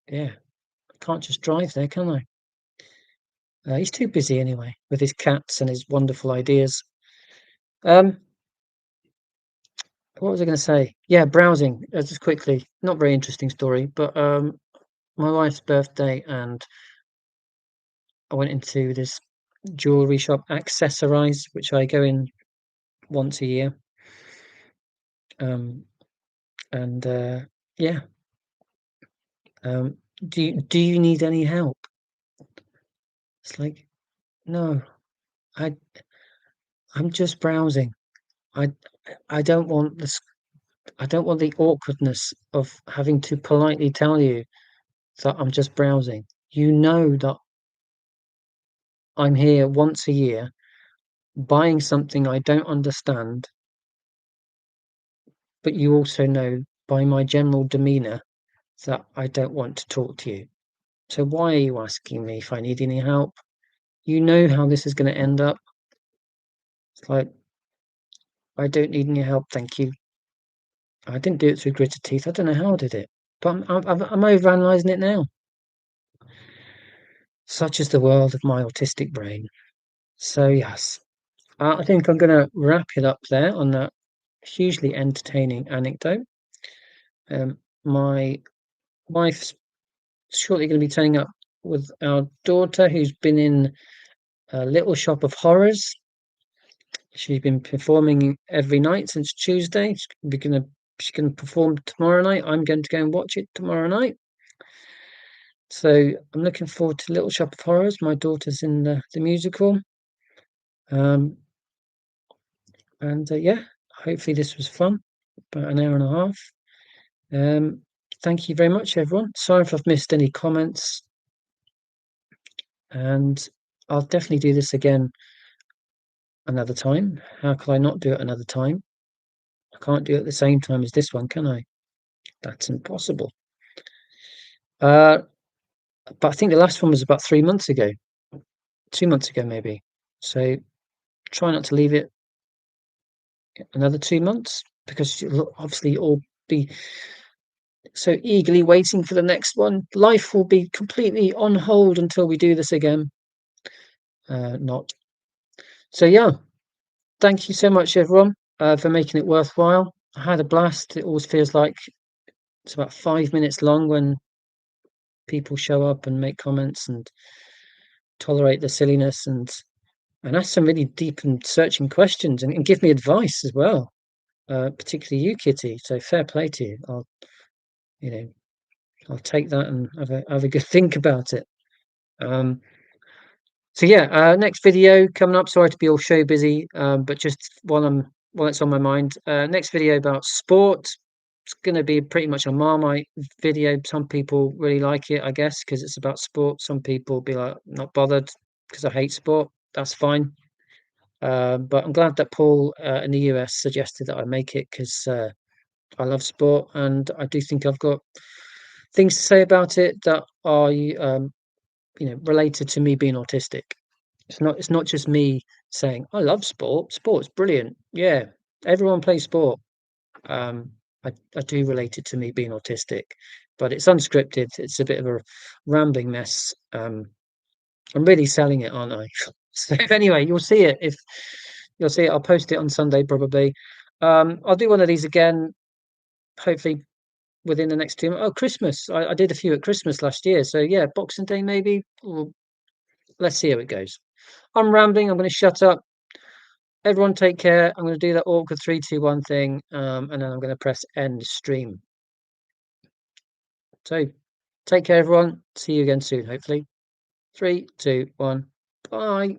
Yeah, I can't just drive there, can I? He's too busy anyway with his cats and his wonderful ideas. Um, what was I going to say? Yeah, browsing. Just quickly, not very interesting story, but my wife's birthday, and I went into this jewelry shop, Accessorize, which I go in once a year. Um, and yeah. Do you need any help? It's like, no, I I'm just browsing. I I don't want this. I don't want the awkwardness of having to politely tell you that I'm just browsing. You know that I'm here once a year buying something I don't understand, but you also know by my general demeanour that I don't want to talk to you. So why are you asking me if I need any help? You know how this is going to end up. It's like, I don't need any help, thank you. I didn't do it through gritted teeth. I don't know how I did it, but I'm overanalyzing it now. Such is the world of my autistic brain. So yes, I think I'm going to wrap it up there on that hugely entertaining anecdote. My wife's shortly going to be turning up with our daughter, who's been in a little shop of horrors. She's been performing every night since Tuesday. She's gonna perform tomorrow night. I'm going to go and watch it tomorrow night. So I'm looking forward to Little Shop of Horrors. My daughter's in the musical. Um, and yeah, hopefully this was fun. About an hour and a half. Thank you very much, everyone. Sorry if I've missed any comments. And I'll definitely do this again another time. How could I not do it another time? I can't do it at the same time as this one, can I? That's impossible. But I think the last one was about 3 months ago, 2 months ago maybe. So try not to leave it another 2 months because you'll obviously all be so eagerly waiting for the next one. Life will be completely on hold until we do this again. Not. So yeah, thank you so much everyone for making it worthwhile. I had a blast. It always feels like it's about 5 minutes long when people show up and make comments and tolerate the silliness and ask some really deep and searching questions and give me advice as well, particularly you, Kitty. So fair play to you. You know, I'll take that and have a good think about it. So yeah, next video coming up. Sorry to be all show busy, but just while it's on my mind, next video about sport. It's going to be pretty much a Marmite video. Some people really like it, I guess, because it's about sport. Some people be like, not bothered because I hate sport. That's fine. But I'm glad that Paul in the US suggested that I make it because I love sport and I do think I've got things to say about it that are related to me being autistic. It's not just me saying I love sport. Sport's brilliant. Yeah, everyone plays sport. Um, I do relate it to me being autistic, but it's unscripted. It's a bit of a rambling mess. I'm really selling it, aren't I? So anyway, you'll see it if you'll see it. I'll post it on Sunday probably. I'll do one of these again, hopefully within the next 2 months. Oh, Christmas! I did a few at Christmas last year, so yeah, Boxing Day maybe. Or let's see how it goes. I'm rambling. I'm going to shut up. Everyone, take care. I'm going to do that awkward 3, 2, 1 thing, and then I'm going to press end stream. So, take care, everyone. See you again soon, hopefully. 3, 2, 1. Bye.